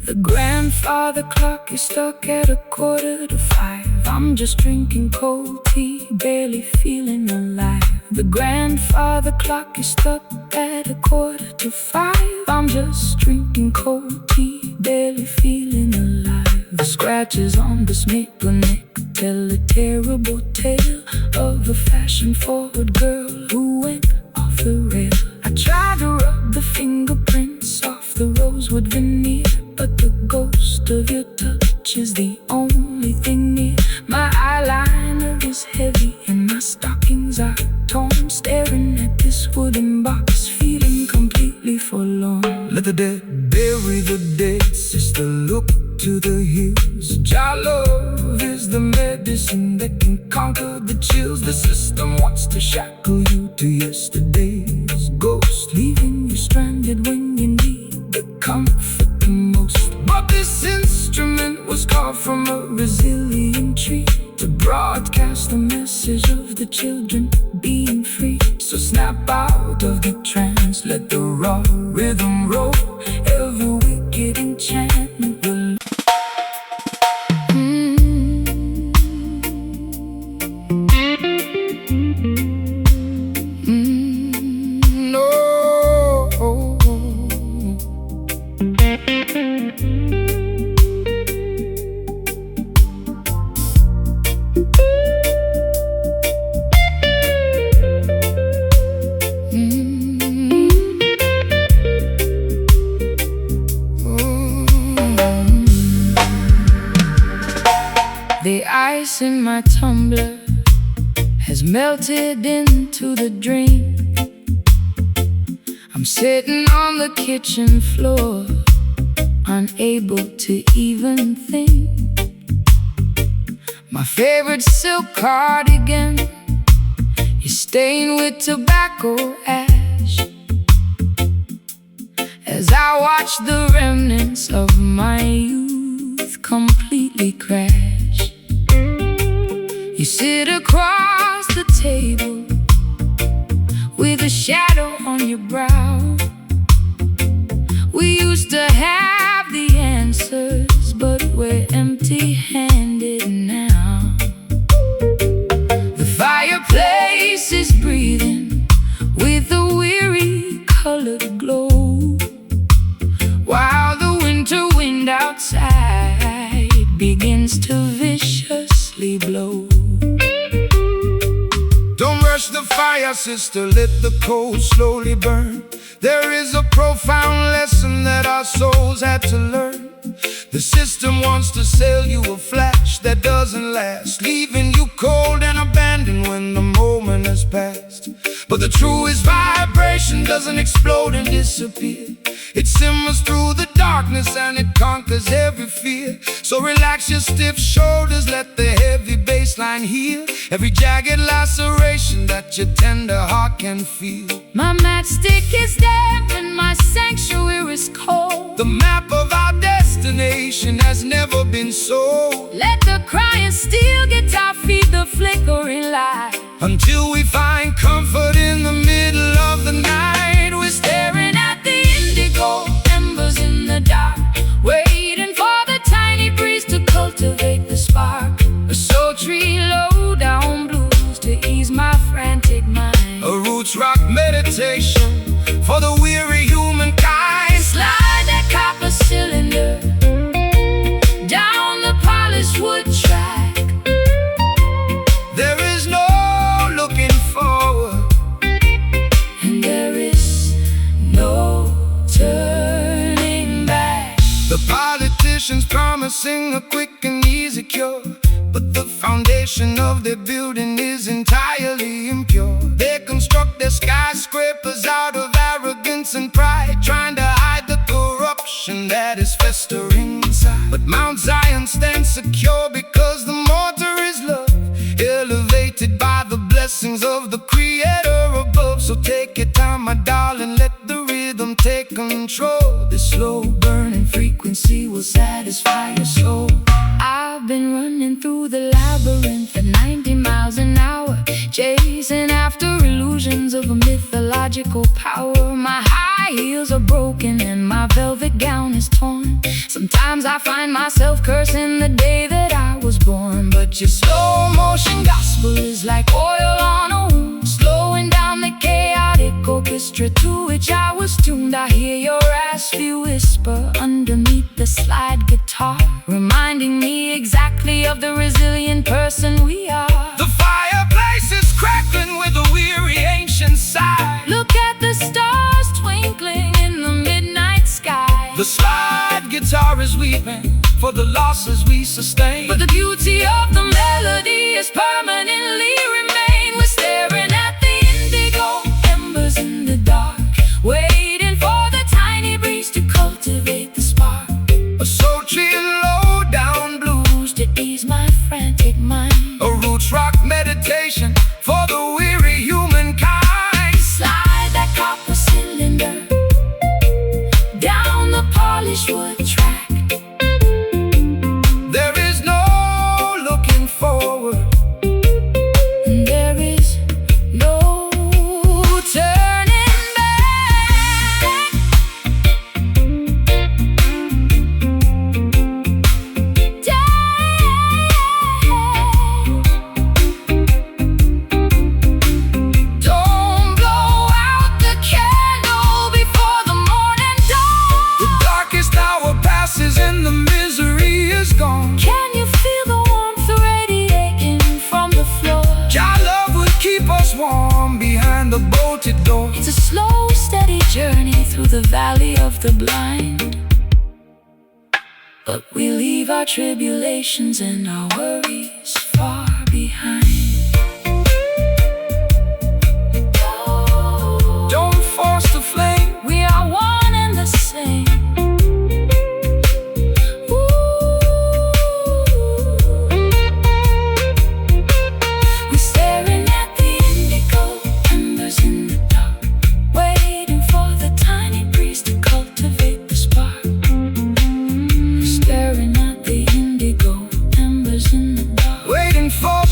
The grandfather clock is stuck at 4:45. I'm just drinking cold tea, barely feeling alive. The grandfather clock is stuck at 4:45. I'm just drinking cold tea, barely feeling alive. The scratches on this maple neck tell a terrible tale of a fashion-forward girl who went off the rail. I tried to rub the fingerprints off the rosewood veneer, but the ghost of your touch is the only thing near. My eyeliner is heavy and my stockings are torn, staring at this wooden box, feeling completely forlorn. Let the dead bury the dead, sister, look to the hills. Jah love is the medicine that can conquer the chills. The system wants to shackle you to yesterday's ghost, leaving you stranded when you need the comfort the most. But this instrument was carved from a resilient tree to broadcast the message of the children being free. So snap out of the trance, let the raw rhythm roll. Every wicked enchantment will The ice in my tumbler has melted into the drink. I'm sitting on the kitchen floor, unable to even think. My favorite silk cardigan is stained with tobacco ash, as I watch the remnants of my youth completely crash. You sit across the table with a shadow on your brow. We used to have the answers, but we're empty-handed now. The fireplace is breathing with a weary colored glow, while the winter wind outside begins to viciously blow. Don't rush the fire, sister, let the coal slowly burn. There is a profound lesson that our souls had to learn. The system wants to sell you a flash that doesn't last, leaving you cold and abandoned when the moment has passed. But the truest vibration doesn't explode and disappear. It simmers through the darkness and it conquers every fear. So relax your stiff shoulders, let the heavy bass line heal every jagged laceration that your tender heart can feel. My matchstick is damp and my sanctuary is cold. The map of our destination has never been sold. Let the crying steel guitar feed the flickering light, until we find comfort in the middle of the night. We're staring at the indigo embers in the dark, waiting for the tiny breeze to cultivate the spark. A sultry low-down blues to ease my frantic mind. A roots rock meditation for the weary humankind. Slide that copper cylinder down the polished wood track. There is no looking forward, and there is no turning back. The politicians promising a quick and easy cure, but the foundation of their building is entirely impure. They construct their skyscrapers out of arrogance and pride, trying to hide the corruption that is festering inside. But Mount Zion stands secure because the mortar is love, elevated by the blessings of the Creator above. So take your time, my darling, let the rhythm take control. This slow burning frequency will satisfy your soul. I've been running through the labyrinth at 90 miles an hour, chasing after illusions of a mythological power. My high heels are broken and my velvet gown is torn. Sometimes I find myself cursing the day that I was born. But your slow motion gospel is like oil on a wound, slowing down the chaotic orchestra to which I was tuned. I hear your raspy whisper underneath the slide guitar, reminding me exactly of the resilient person we are. The fireplace is crackling with a weary ancient sigh. Look at the stars twinkling in the midnight sky. The slide guitar is weeping for the losses we sustain, but the beauty of the melody is permanently remain. We're staring at the indigo embers in the dark, waiting for the tiny breeze to cultivate the spark. a sultry low-down blues To ease my frantic mind, a roots rock meditation for the weary humankind. slide that copper cylinder down the polished wood track. There is no looking forward, And there is no turning back. Don't blow out the candle before the morning dawn. the darkest hour passes and the misery is gone. Can you feel the warmth radiating from the floor? Your love would keep us warm behind the bolted door. It's a slow, steady journey through the valley of the blind, but we leave our tribulations and our worries far behind. Don't force the flame,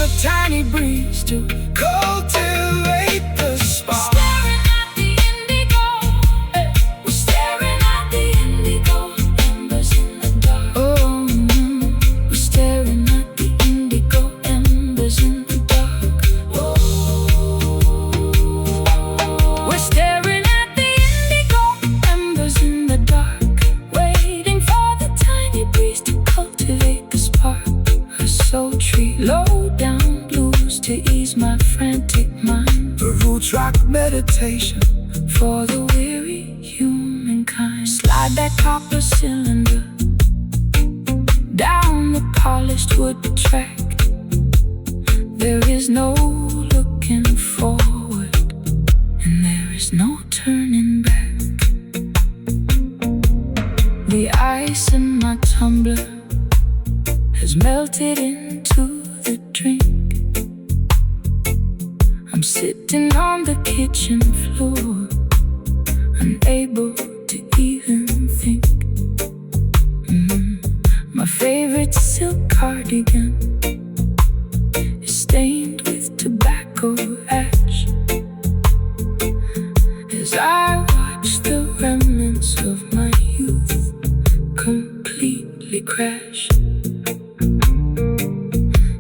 the tiny breeze to cultivate the spark. Staring at the indigo, we're staring at the indigo embers in the dark. Oh, we're staring at the indigo embers in the dark. We're staring at the indigo embers in the dark, waiting for the tiny breeze to cultivate the spark. A sultry, low-down blues to ease my frantic mind. A roots rock meditation For the weary humankind. Slide that copper cylinder down the polished wood track. There is no looking forward, and there is no turning back. The ice in my tumbler has melted into the drink. I'm sitting on the kitchen floor, unable to even think. My favorite silk cardigan is stained with tobacco ash as I watch the remnants of my youth completely crash.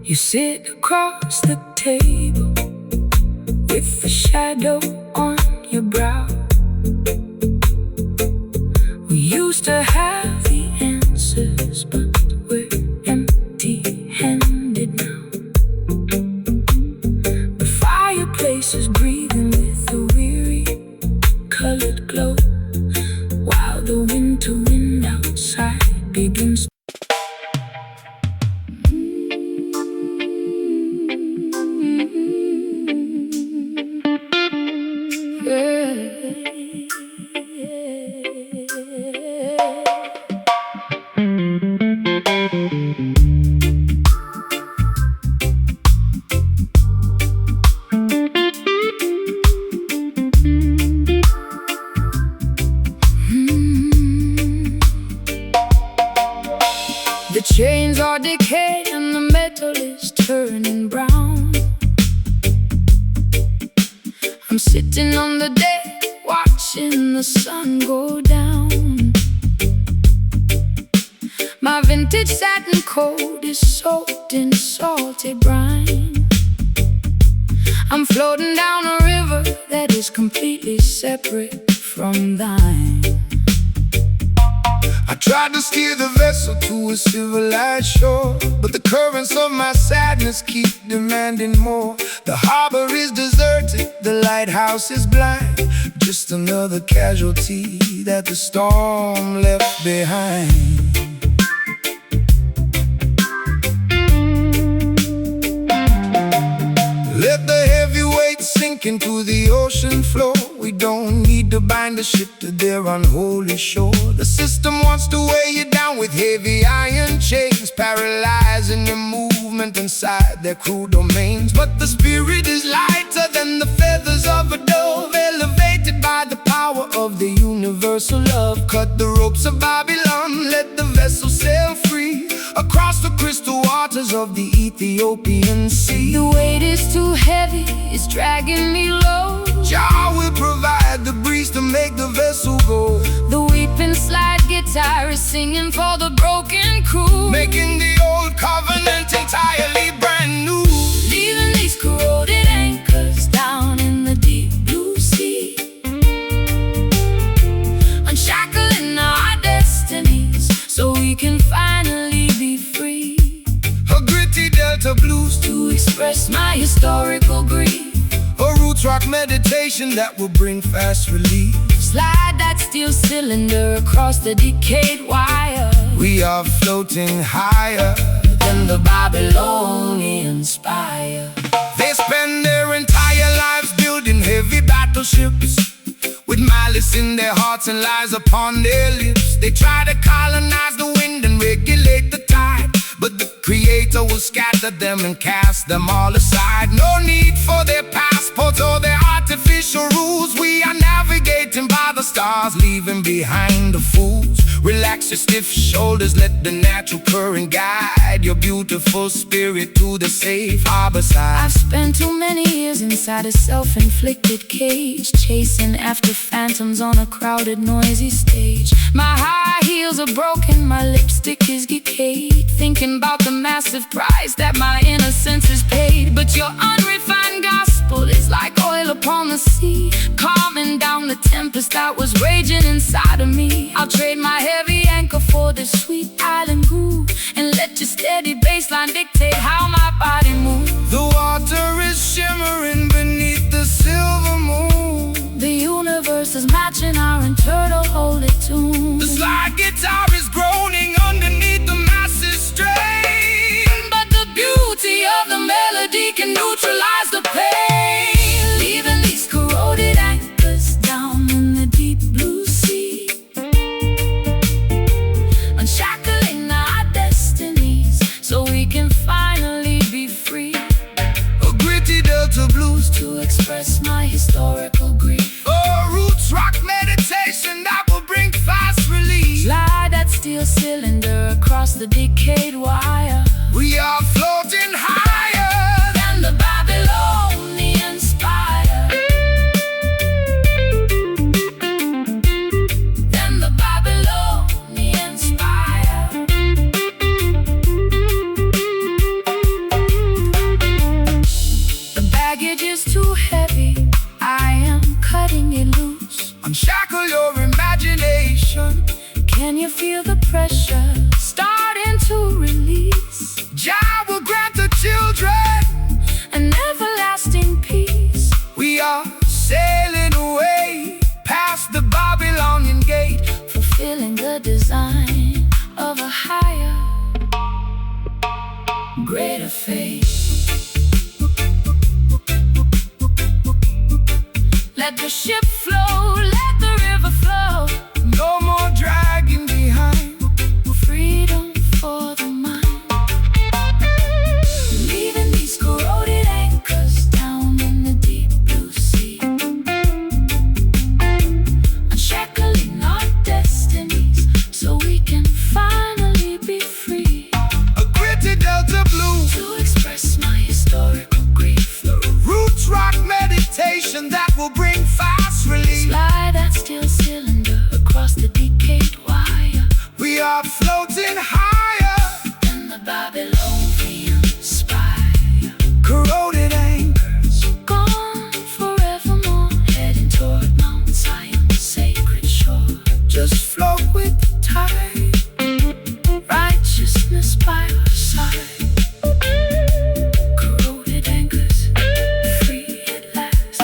You sit across the table with the shadow on your brow. We used to have the answers, but we're empty-handed now. The fireplace is breathing with a weary colored glow, while the winter wind outside begins. The chains are decayed and the metal is turning brown. I'm sitting on the deck watching the sun go down. My vintage satin coat is soaked in salty brine. I'm floating down a river that is completely separate from thine. I tried to steer the vessel to a civilized shore, but the currents of my sadness keep demanding more. The harbor is deserted, the lighthouse is blind, just another casualty that the storm left behind. Let the heavy weight sink into the ocean floor. We don't need to bind the ship to their unholy shore. The system wants to weigh you down with heavy iron chains, paralyzing your movement inside their cruel domains. But the spirit is lighter than the feathers of a dove, elevated by the power of the universal love. Cut the ropes of Babylon, let the vessel sail free across the crystal waters of the Ethiopian Sea. The weight is too heavy, it's dragging me low. Jah will provide the breeze to make the vessel go. The weeping slide guitar is singing for the broken crew, making the old covenant entirely brand new. leaving these corroded anchors down in the deep blue sea, unshackling our destinies so we can finally be free. A gritty Delta blues To express my historical grief, a roots rock meditation that will bring fast relief. slide that steel cylinder across the decayed wire. We are floating higher Than the Babylonian spire. They spend their entire lives building heavy battleships, with malice in their hearts and lies upon their lips. They try to colonize the wind and regulate the tide, but the Creator will scatter them and cast them all aside. No need for their passports or their artificial rules. We are navigating by the stars, leaving behind the fools. Relax your stiff shoulders, let the natural current guide your beautiful spirit to the safe harbor side. I've spent too many years inside a self-inflicted cage, chasing after phantoms on a crowded, noisy stage. My high heels are broken, my lipstick is decayed, thinking about the massive price that my innocence is paid. But your unrefined gospel is like oil upon the sea, calming down the tempest that was raging inside of me. I'll trade my heavy anchor for this sweet island groove, and let your steady bassline dictate how my body moves. The water is shimmering beneath the silver moon. The universe is matching our internal holy tune. The slide guitar is groaning underneath the massive strain, but the beauty of the melody can neutralize the pain, leaving these corroded anchors down in the deep blue sea, unshackling our destinies so we can finally be free. a gritty Delta blues, To express my historical grief, a roots rock meditation that will bring fast relief. slide that steel cylinder across the decayed wire. We are floating higher Than the Babylonian spire, than the Babylonian spire. The baggage is too heavy, I am cutting it loose. Unshackle your imagination. Can you feel the pressure starting to release? Jah will grant the children. An everlasting peace. We are sailing away past the Babylonian gate, Fulfilling the design of a higher, greater fate. Let the ship flow, let the river flow. no more dragging behind. Freedom for the mind, leaving these corroded anchors down in the deep blue sea, unshackling our destinies so we can finally be free. A gritty Delta blues, To express my historical grief, roots rock meditation that will bring fast relief. slide that steel cylinder across the decayed wire, We are floating higher, than the Babylonian spire. corroded anchors. Gone forevermore, heading toward Mount Zion's sacred shore. Just float with the tide. Righteousness by our side. Corroded anchors, free at last.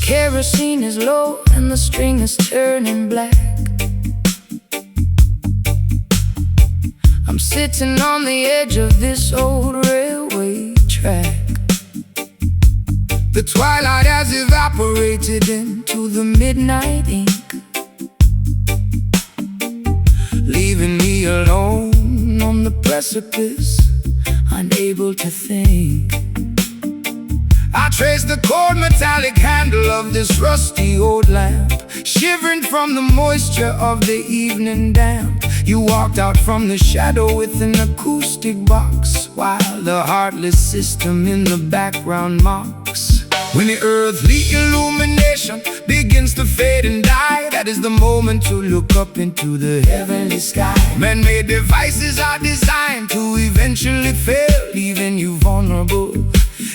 Kerosene is low and the string is turning black. I'm sitting on the edge of this old railway track. The twilight has evaporated into the midnight ink, leaving me alone on the precipice, unable to think. I trace the cold metallic handle of this rusty old lamp, shivering from the moisture of the evening damp. You walked out from the shadow with an acoustic box, while the heartless system in the background mocks. When the earthly illumination begins to fade and die, that is the moment to look up into the heavenly sky. Man-made devices are designed to eventually fail, leaving you vulnerable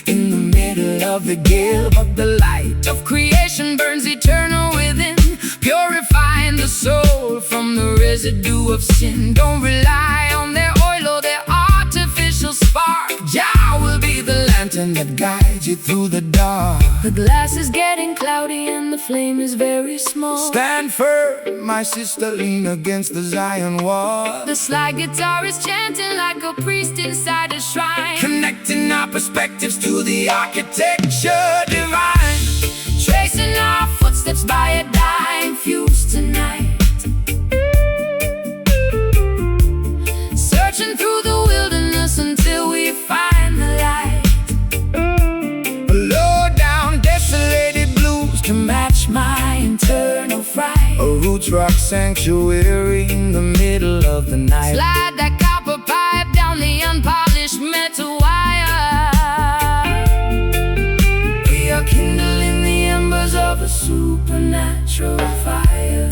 in the middle of the gale. But the light of creation burns eternal within, purifying the residue of sin. Don't rely on their oil or their artificial spark. Jah will be the lantern that guides you through the dark. The glass is getting cloudy and the flame is very small. Stand firm, my sister, lean against the Zion wall. The slide guitar is chanting like a priest inside a shrine, Connecting our perspectives to the architecture divine. tracing our footsteps by a dying fuse tonight. Searching through the wilderness until we find the light. Low down, desolated blues To match my internal fright. a roots rock sanctuary in the middle of the night. Slide that copper pipe down the unpolished metal wire. We are kindling the embers of a supernatural fire.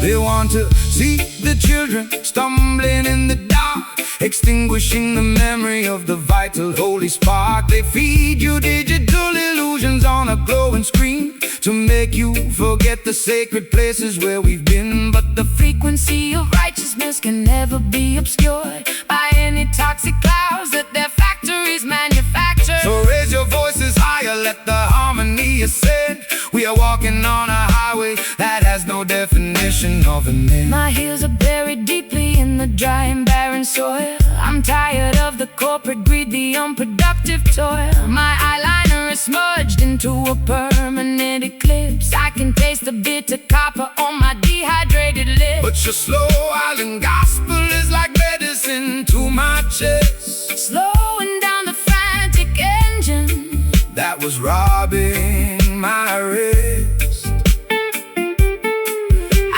They want to see the children stumbling in the dark, extinguishing the memory of the vital holy spark. They feed you digital illusions on a glowing screen to make you forget the sacred places where we've been. But The frequency of righteousness can never be obscured by any toxic clouds that their factories manufacture. so raise your voices higher, let the harmony ascend. We are walking on a highway that has no definition of an end. My heels are buried deeply in the dry and barren soil. I'm tired of the corporate greed, the unproductive toil. My eyeliner is smudged into a permanent eclipse. I can taste the bitter copper on my dehydrated lips. But your slow island gospel is like medicine to my chest. Slowing down the frantic engine That was robbing my rest.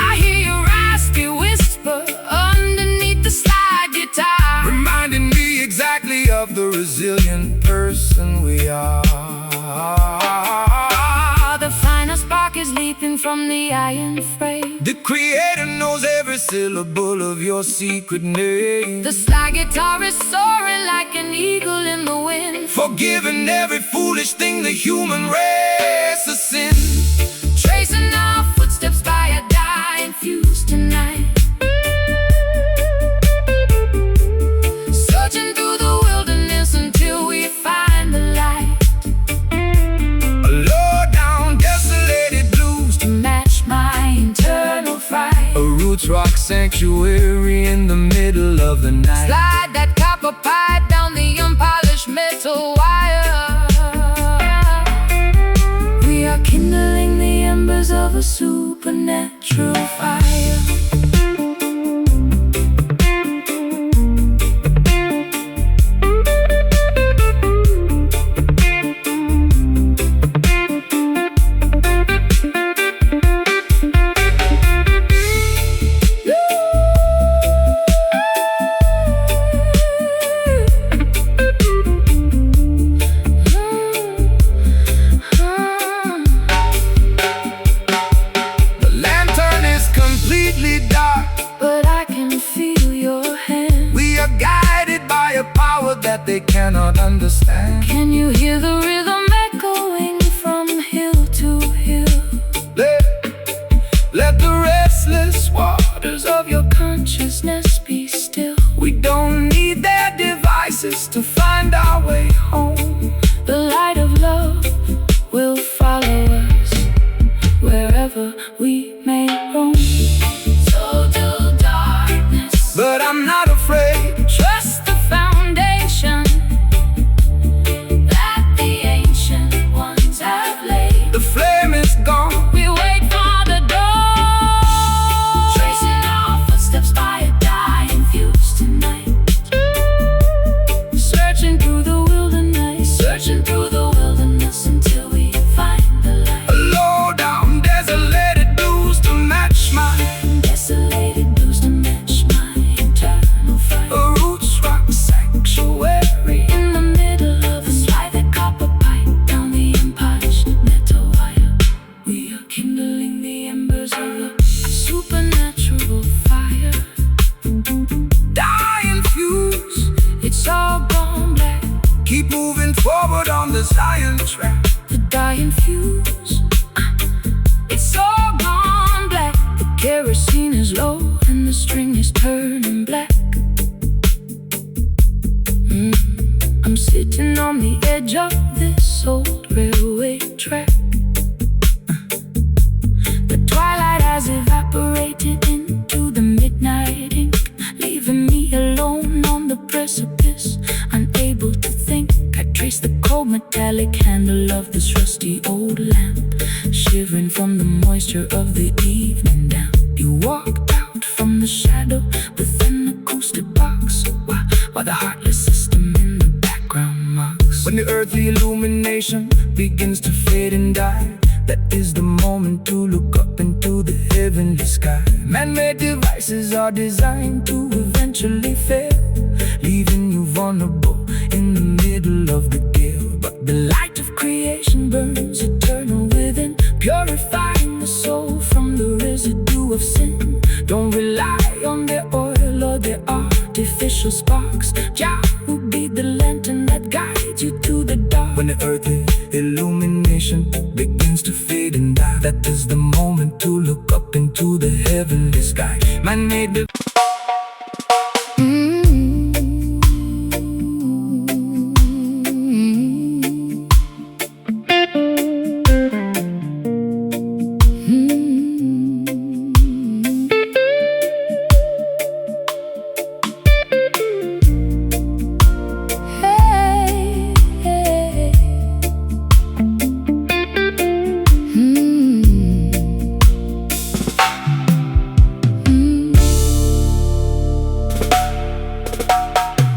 I hear your raspy whisper underneath the slide guitar, Reminding me exactly of the resilient person we are. The final spark is leaping from the iron frame. The Creator knows every syllable of your secret name. The slide guitar is soaring like an eagle in the wind, Forgiving every foolish thing the human race has sinned. tracing our footsteps by a dying fuse tonight. Searching through the wilderness until we find the light. Low down, desolated blues To match my internal fright. a roots rock sanctuary in the middle of the night. Slide that copper pipe down the unpolished metal wire. We are kindling the embers of a supernatural fire. The lantern is completely dark. But I can feel your hand. We are guided by a power that they cannot understand. Can you hear the rhythm echoing from hill to hill? Let the restless waters of your Consciousness be still. We don't need their devices to find our way home. The light of love will follow us wherever we may roam. Total darkness, But I'm not afraid. trust the foundation that the ancient ones have laid. The flame is gone. We wait for the dawn, tracing our footsteps by a dying fuse tonight. Searching through the wilderness, searching through the wilderness until we find the light. Low down, desolated blues to match my Desolated blues to match my internal fright. a roots rock sanctuary. In the middle of a slide that copper pipe down the unpolished metal wire. We are kindling the embers of a supernatural fire. Dying fuse. It's all gone black. Keep moving forward on the Zion track. The dying fuse. It's all gone black. The I'm sitting on the edge of this old railway track. The twilight has evaporated into the midnight ink, leaving me alone on the precipice, unable to think. I trace the cold metallic handle of this rusty old lamp, shivering from the moisture of the evening damp. You walked out from the shadow with an acoustic box, while the heartless system in the background mocks. When the earthly illumination begins to fade and die, that is the moment to look up into the heavenly sky. Man-made devices are designed to eventually fail, leaving you vulnerable in the middle of the gale. But the light of creation burns eternal within, purifying the soul from the residue of sin. Don't rely on their oil or their artificial sparks. Jah will be the lantern that guides you to the dark. When the earthly illumination begins to fade and die, that is the moment to look up into the heavenly sky. Man made the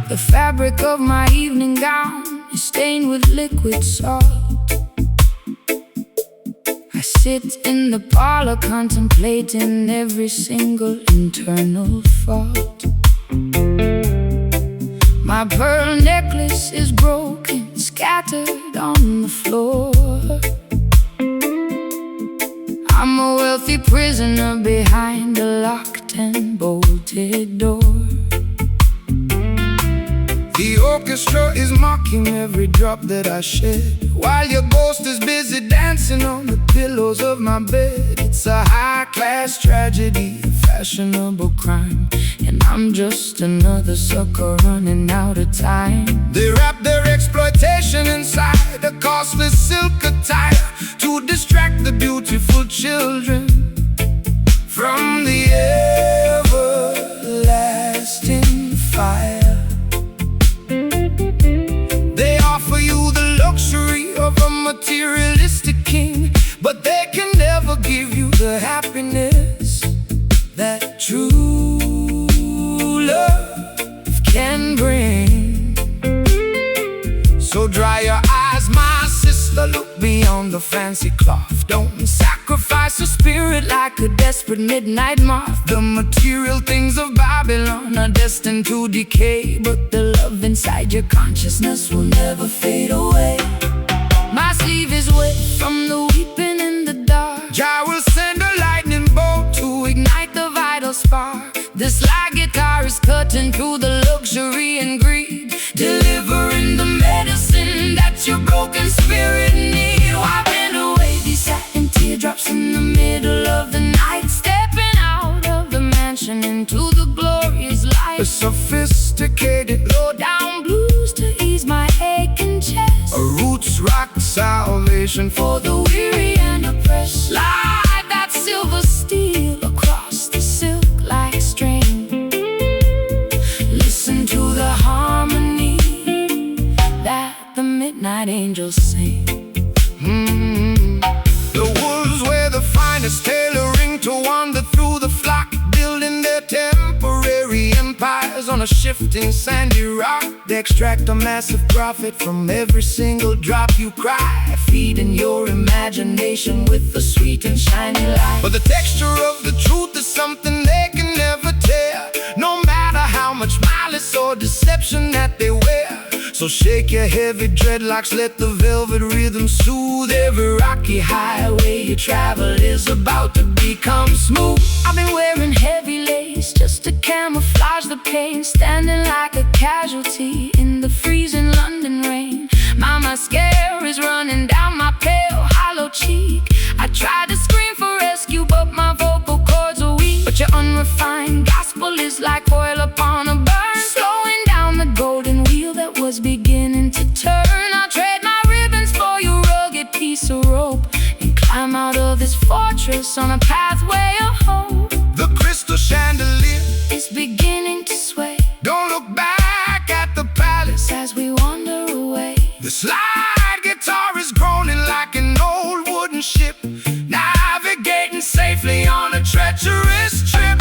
The fabric of my evening gown is stained with liquid salt. I sit in the parlor contemplating every single internal fault. My pearl necklace is broken, scattered on the floor. I'm a wealthy prisoner behind a locked and bolted door. The orchestra is mocking every drop that I shed, while your ghost is busy dancing on the pillows of my bed. It's a high-class tragedy, a fashionable crime, and I'm just another sucker running out of time. They wrap their exploitation inside a costly silk attire to distract the beautiful children from the everlasting fire. Of a materialistic king, but they can never give you the happiness that true love can bring. So dry your eyes, my sister, look beyond the fancy cloth. Don't sacrifice your spirit like a desperate midnight moth. The material things of Babylon are destined to decay, but the love inside your consciousness will never fade away. My sleeve is wet from the weeping in the dark. Jah will send a lightning bolt to ignite the vital spark. This slide guitar is cutting through the luxury and greed, delivering the medicine that your broken spirit needs. Wiping away these satin teardrops in the middle of the night, stepping out of the mansion into the glorious light. A sophisticated low-down blues to ease my aching chest, a roots rock salvation for the weary and oppressed. Slide that silver steel across the silk-like string. Listen to the harmony that the midnight angels sing. The wolves wear the finest tailoring to wander through the flock, building their temporary empires on a shifting sandy rock. They extract a massive profit from every single drop you cry, feeding your imagination with a sweet and shiny light. But the texture of the truth is something they can never tear, no matter how much malice or deception that they wear. So shake your heavy dreadlocks, let the velvet rhythm soothe. Every rocky highway you travel is about to become smooth. I've been wearing heavy lace just to camouflage the pain, standing like a casualty in the freezing London rain. My mascara is running down my pale, hollow cheek. I tried to scream for rescue, but my vocal cords are weak. But your unrefined gospel is like oil upon a burn, slowing down the golden wheel that this fortress on a pathway of hope. The crystal chandelier It's beginning to sway. Don't look back at the palace As we wander away, The slide guitar is groaning like an old wooden ship, navigating safely on a treacherous trip.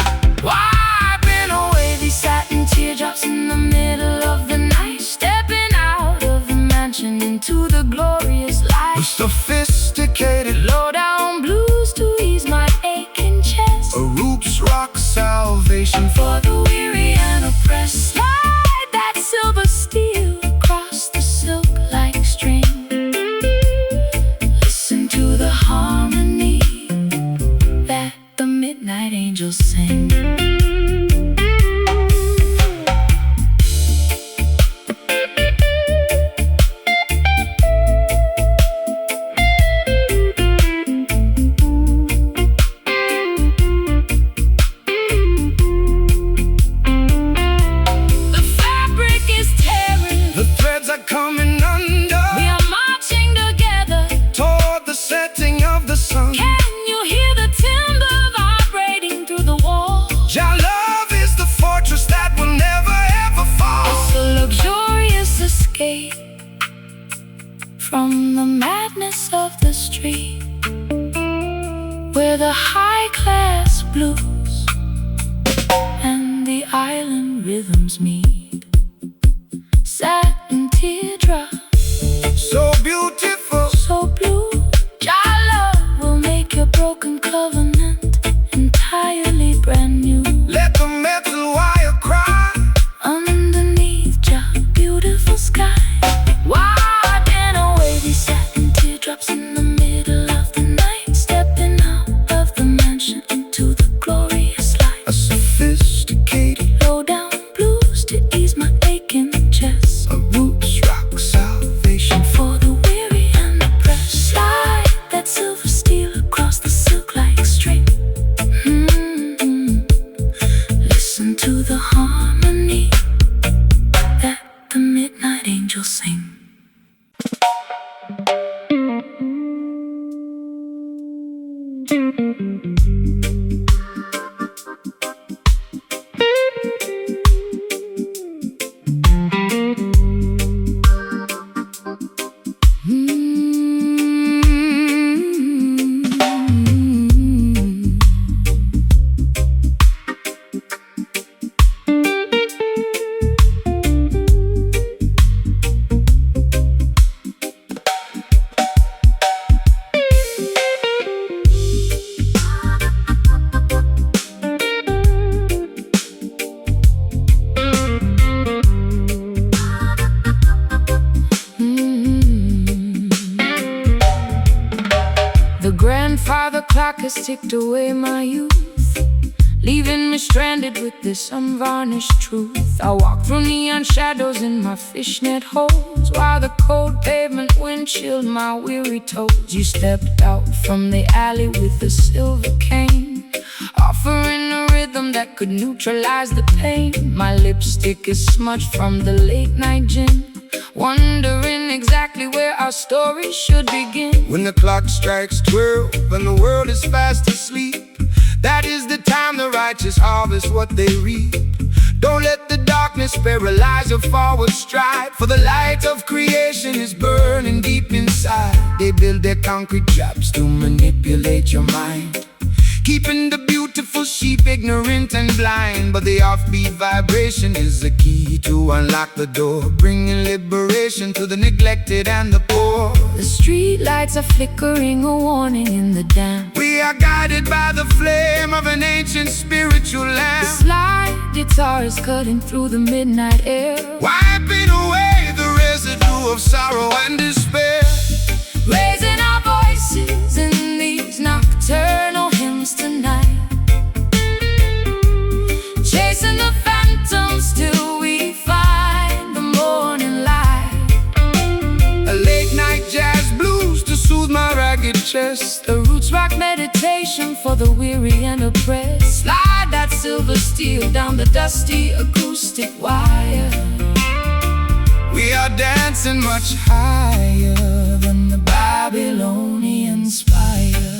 wiping away these satin teardrops in the middle of the night, stepping out of the mansion into the glorious The light. sophisticated Low down blues to ease my aching chest, A roots rock salvation for the weary and oppressed. Slide that silver steel across the silk-like string. Listen to the harmony that the midnight angels sing. Coming under, We are marching together. toward the setting of the sun. Can you hear the timber vibrating through the walls? Your love is the fortress that will never ever fall. It's a luxurious escape from the madness of the street, where the high-class blues and the island rhythms meet. Satin teardrops, So beautiful, so blue. Your love will make your broken covenant entirely brand new. let the metal wire cry. Underneath your beautiful sky, wiping away these satin teardrops in the middle of the night, stepping out of the mansion into the glorious light. A sophisticated Low down blues to ease my aching chest, A roots rock salvation for the weary and oppressed. Slide that silver steel across the silk-like string. Listen to the harmony that the midnight angels sing. The grandfather clock has ticked away my youth, leaving me stranded with this unvarnished truth. I walk through neon shadows in my fishnet holes, while the cold pavement wind chilled my weary toes. You stepped out from the alley with a silver cane, offering a rhythm that could neutralize the pain. My lipstick is smudged from the late night gin, wondering exactly where our story should begin. When the clock strikes 12 and the world is fast asleep, that is the time the righteous harvest what they reap. Don't let the darkness paralyze your forward stride, for the light of creation is burning deep inside. They build their concrete traps to manipulate your mind, keeping the beautiful sheep ignorant and blind. But the offbeat vibration is the key to unlock the door, bringing liberation to the neglected and the poor. The street lights are flickering, a warning in the damp. We are guided by the flame of an ancient spiritual The lamp, slide guitar is cutting through the midnight air, wiping away the residue of sorrow and despair. raising our voices in these nocturnal hymns tonight, chasing the phantoms till we find the morning light. A late night jazz blues to soothe my ragged chest, A roots rock meditation for the weary and oppressed. Slide that silver steel down the dusty acoustic wire. we are dancing much higher than the Babylonian spire.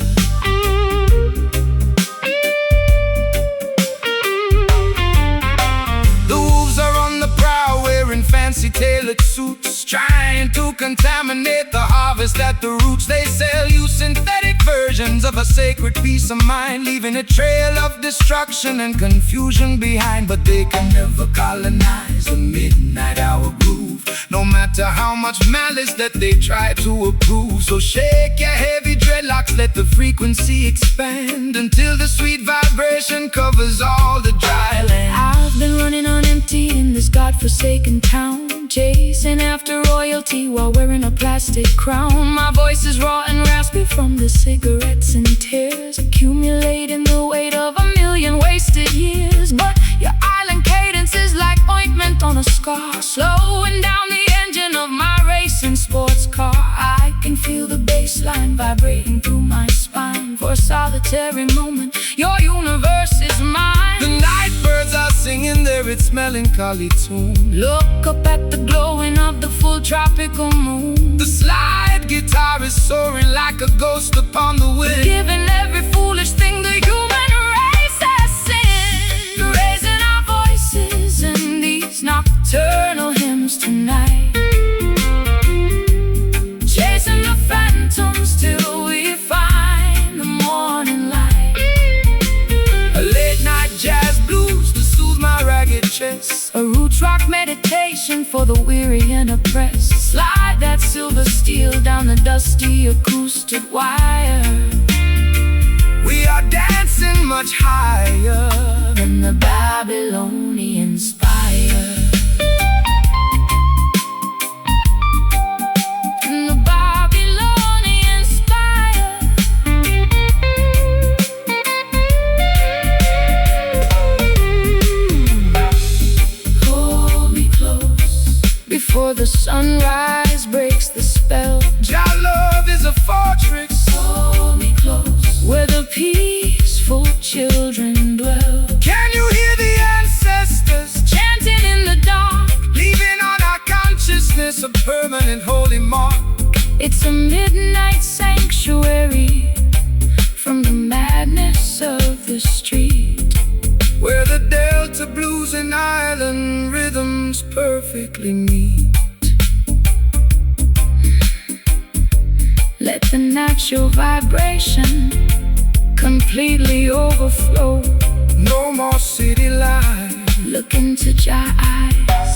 fancy-tailored suits, trying to contaminate the harvest at the roots. They sell you synthetic versions of a sacred peace of mind, leaving a trail of destruction and confusion behind. But they can never colonize the midnight hour groove, no matter how much malice that they try to approve. So shake your heavy dreadlocks, let the frequency expand, until the sweet vibration covers all the dry land. I've been running on empty in this godforsaken town, chasing after royalty while wearing a plastic crown. My voice is raw and raspy from the cigarettes and tears, accumulating the weight of 1,000,000 wasted years. But your island cadence is like ointment on a scar, slowing down the engine of my racing sports car. I can feel the bass line vibrating through my spine. For a solitary moment, your universe is mine. The night birds are singing their its melancholy tune. Look up at the glowing of the full tropical moon. The slide guitar is soaring like a ghost upon the wind, Giving every foolish thing the human race has sinned. Raising our voices in these nocturnal hymns tonight, chasing the phantoms till we find the morning light. a late night jazz blues to soothe my ragged chest, A roots rock meditation for the weary and oppressed. Slide that silver steel down the dusty acoustic wire. we are dancing much higher than the Babylonian spire. And the Babylonian spire. Hold me close before the sunrise breaks the spell. Jah love is a fortress, Hold me close where the peaceful children dwell. can you hear the ancestors Chanting in the dark, leaving on our consciousness a permanent holy mark? it's a midnight sanctuary from the madness of the street, Where the Delta blues and island rhythms perfectly meet. let the natural vibration completely overflow. No more city life, Look into Jah eyes,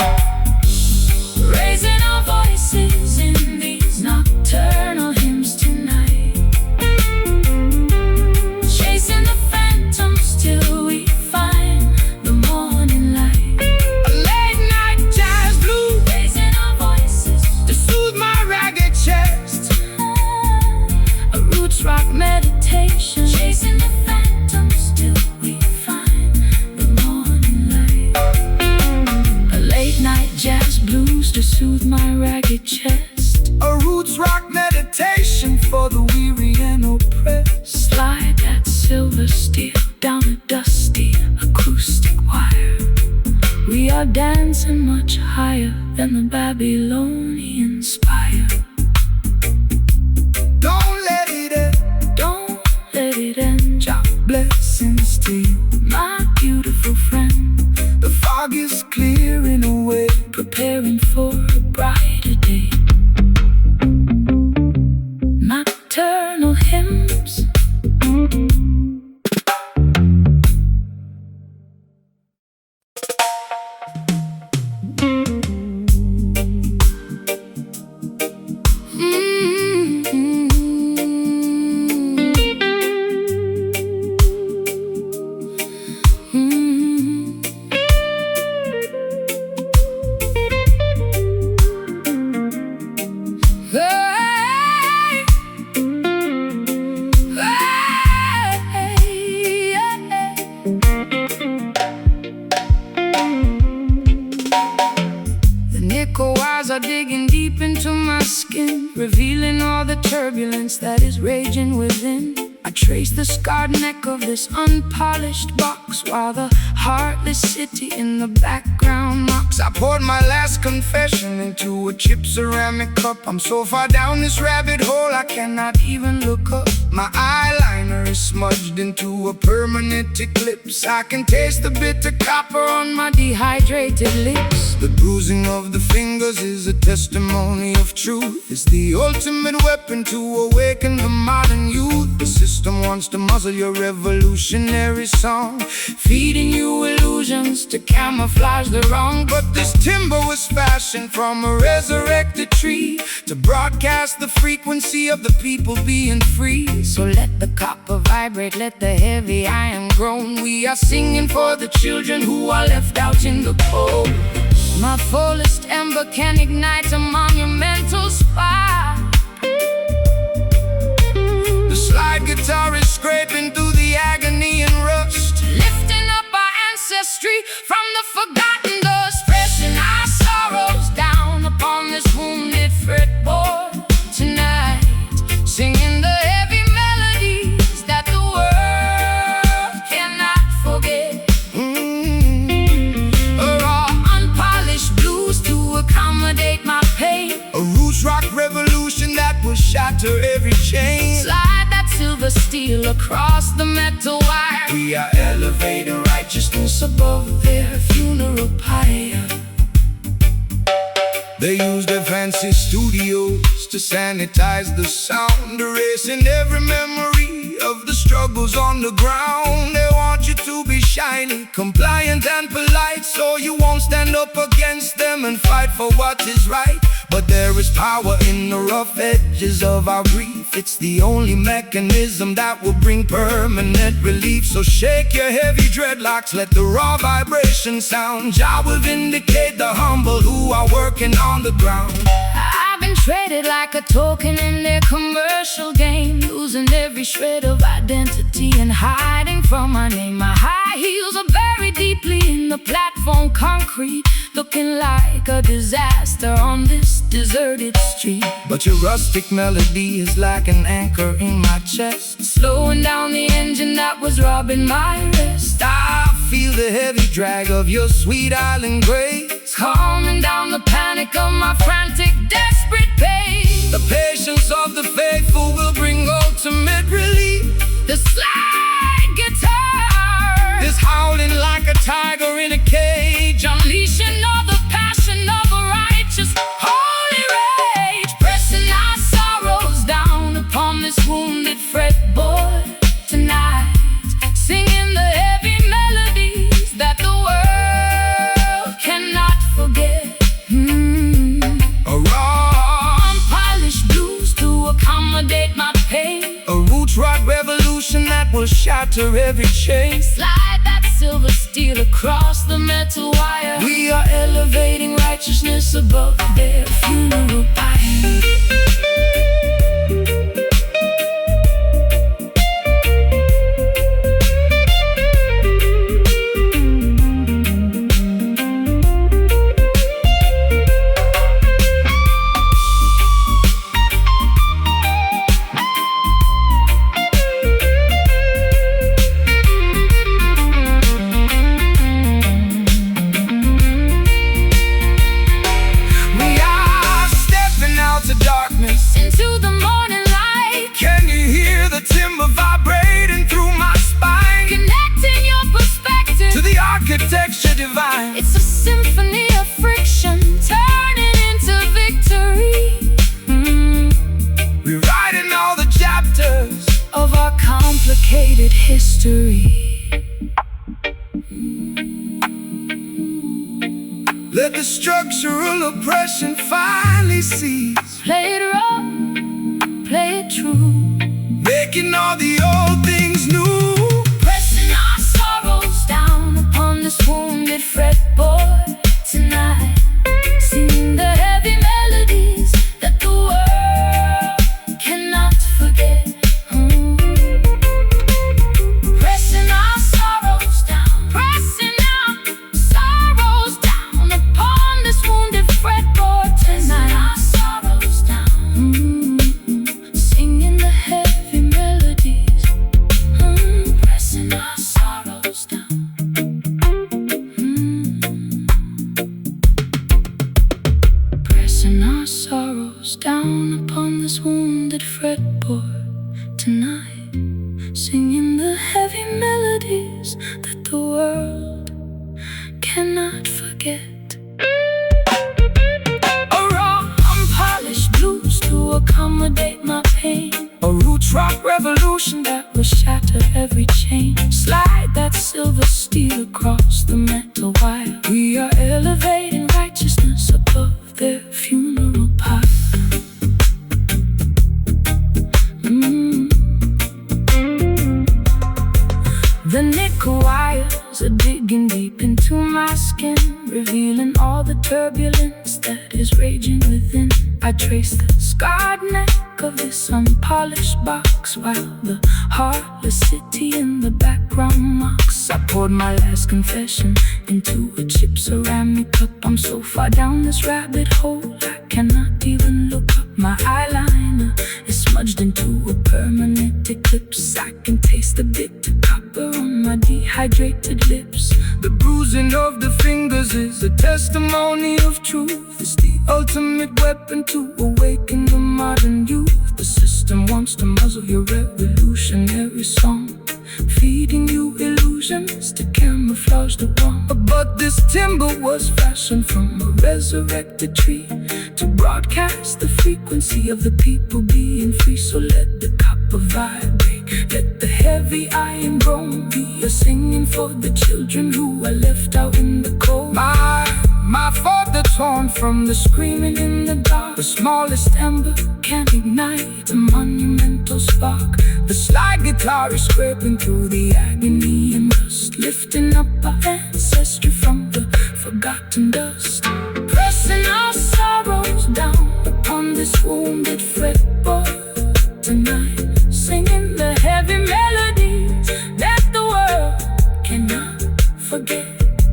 raising our voices in these nocturnal hymns tonight, chasing the phantoms till we find the morning light. a late night jazz blues Raising our voices, to soothe my ragged chest, a roots rock meditation, chasing the phantoms till we find the morning light. A late night jazz blues to soothe my ragged chest. a roots rock meditation for the weary and oppressed. Slide that silver steel down a dusty acoustic wire. We are dancing much higher than the Babylonian spire. Don't let it end, Don't let it end, Jah blessings to you. my beautiful friend. The fog is clearing away, Preparing for a brighter day. Nocturnal hymns. Are digging deep into my skin, revealing all the turbulence that is raging within. I trace the scarred neck of this unpolished box, while the heartless city in the background mocks box, I poured my last confession into a chip ceramic cup. I'm so far down this rabbit hole I cannot even look up. My eyeliner is smudged into a permanent eclipse. I can taste the bitter copper on my dehydrated lips. The bruising of the fingers is a testimony of truth. It's the ultimate weapon to awaken the modern youth. The system wants to muzzle your revolutionary song, feeding you illusions to camouflage the wrong. But this timber was fashioned from a resurrected tree to broadcast the frequency of the people being free. So let the copper vibrate, let the heavy iron groan. We are singing for the children who are left out in the cold. My fullest ember can ignite a monumental spark. The slide guitar is scraping through the agony and rust, lifting up our ancestry from the forgotten dust, pressing our sorrows down upon this wounded fretboard tonight, singing the heavy melodies that the world cannot forget. A raw, unpolished blues to accommodate my pain. A roots rock revolution that will shatter every chain. Slide that silver steel across the metal wire. We are elevating righteousness above their funeral pyre. They use their fancy studios to sanitize the sound, erasing every memory of the struggles on the ground. They want you to be shiny, compliant and polite, so you won't stand up against them and fight for what is right. But there is power in the rough edges of our grief. It's the only mechanism that will bring permanent relief. So shake your heavy dreadlocks, let the raw vibration sound. Jah will vindicate the humble who are working on the ground. I've been traded like a token in their commercial game, losing every shred of identity and hiding from my name. My high heels are buried deeply in the platform concrete, looking like a disaster on this deserted street. But your rustic melody is like an anchor in my chest, slowing down the engine that was robbing my rest. I feel the heavy drag of your sweet island grace, calming down the panic of my frantic, desperate pace. The patience of the faithful will bring ultimate relief. The slide guitar is howling like a tiger in a cage, unleashing all the passion of a righteous, holy rage, pressing our sorrows down upon this wounded fretboard tonight, singing the heavy melodies that the world cannot forget. A raw, unpolished blues to accommodate my pain. A roots rock revolution that will shatter every chain. Slide that silver steel across the metal wire. We are elevating righteousness above their funeral pyre. Into the morning light, can you hear the timber vibrating through my spine? Connecting your perspective to the architecture divine. It's a symphony of friction, turning into victory. Rewriting all the chapters of our complicated history. Let the structural oppression finally cease. Play it raw, play it true, making all the old things new. Pressing our sorrows down upon this wounded fretboard tonight, singing the heavy melodies that the world cannot forget. Pressing our sorrows down, pressing our sorrows down upon this wounded fretboard tonight. Singing the heavy melodies casting our sorrows down upon this wounded fretboard tonight, singing the heavy melodies that the world cannot forget. A raw, unpolished blues to accommodate my pain, a roots rock revolution that will shatter every chain. Slide that silver steel across the metal wire. We are elevating righteousness above their funeral pyre. The nickel wires are digging deep into my skin, revealing all the turbulence that is raging within. I trace the scarred neck of this unpolished box, while the heartless city in the background mocks. I poured my last confession into a chip ceramic cup. I'm so far down this rabbit hole I cannot even look up. My eyeliner is smudged into a permanent eclipse. I can taste the bitter copper on my dehydrated lips. The bruising of the fingers is a testimony of truth. It's the ultimate weapon to awaken the modern youth. The system wants to muzzle your revolutionary song, feeding you illusions to camouflage the wrong. But this timber was fashioned from a resurrected tree to broadcast the frequency of the people being free. So let the copper vibrate, let the heavy iron drone be a singing for the children who are left out in the cold. My father torn from the screaming in the dark. The smallest ember can ignite a monumental spark. The slide guitar is scraping through the agony and rust, lifting up our ancestry from the forgotten dust.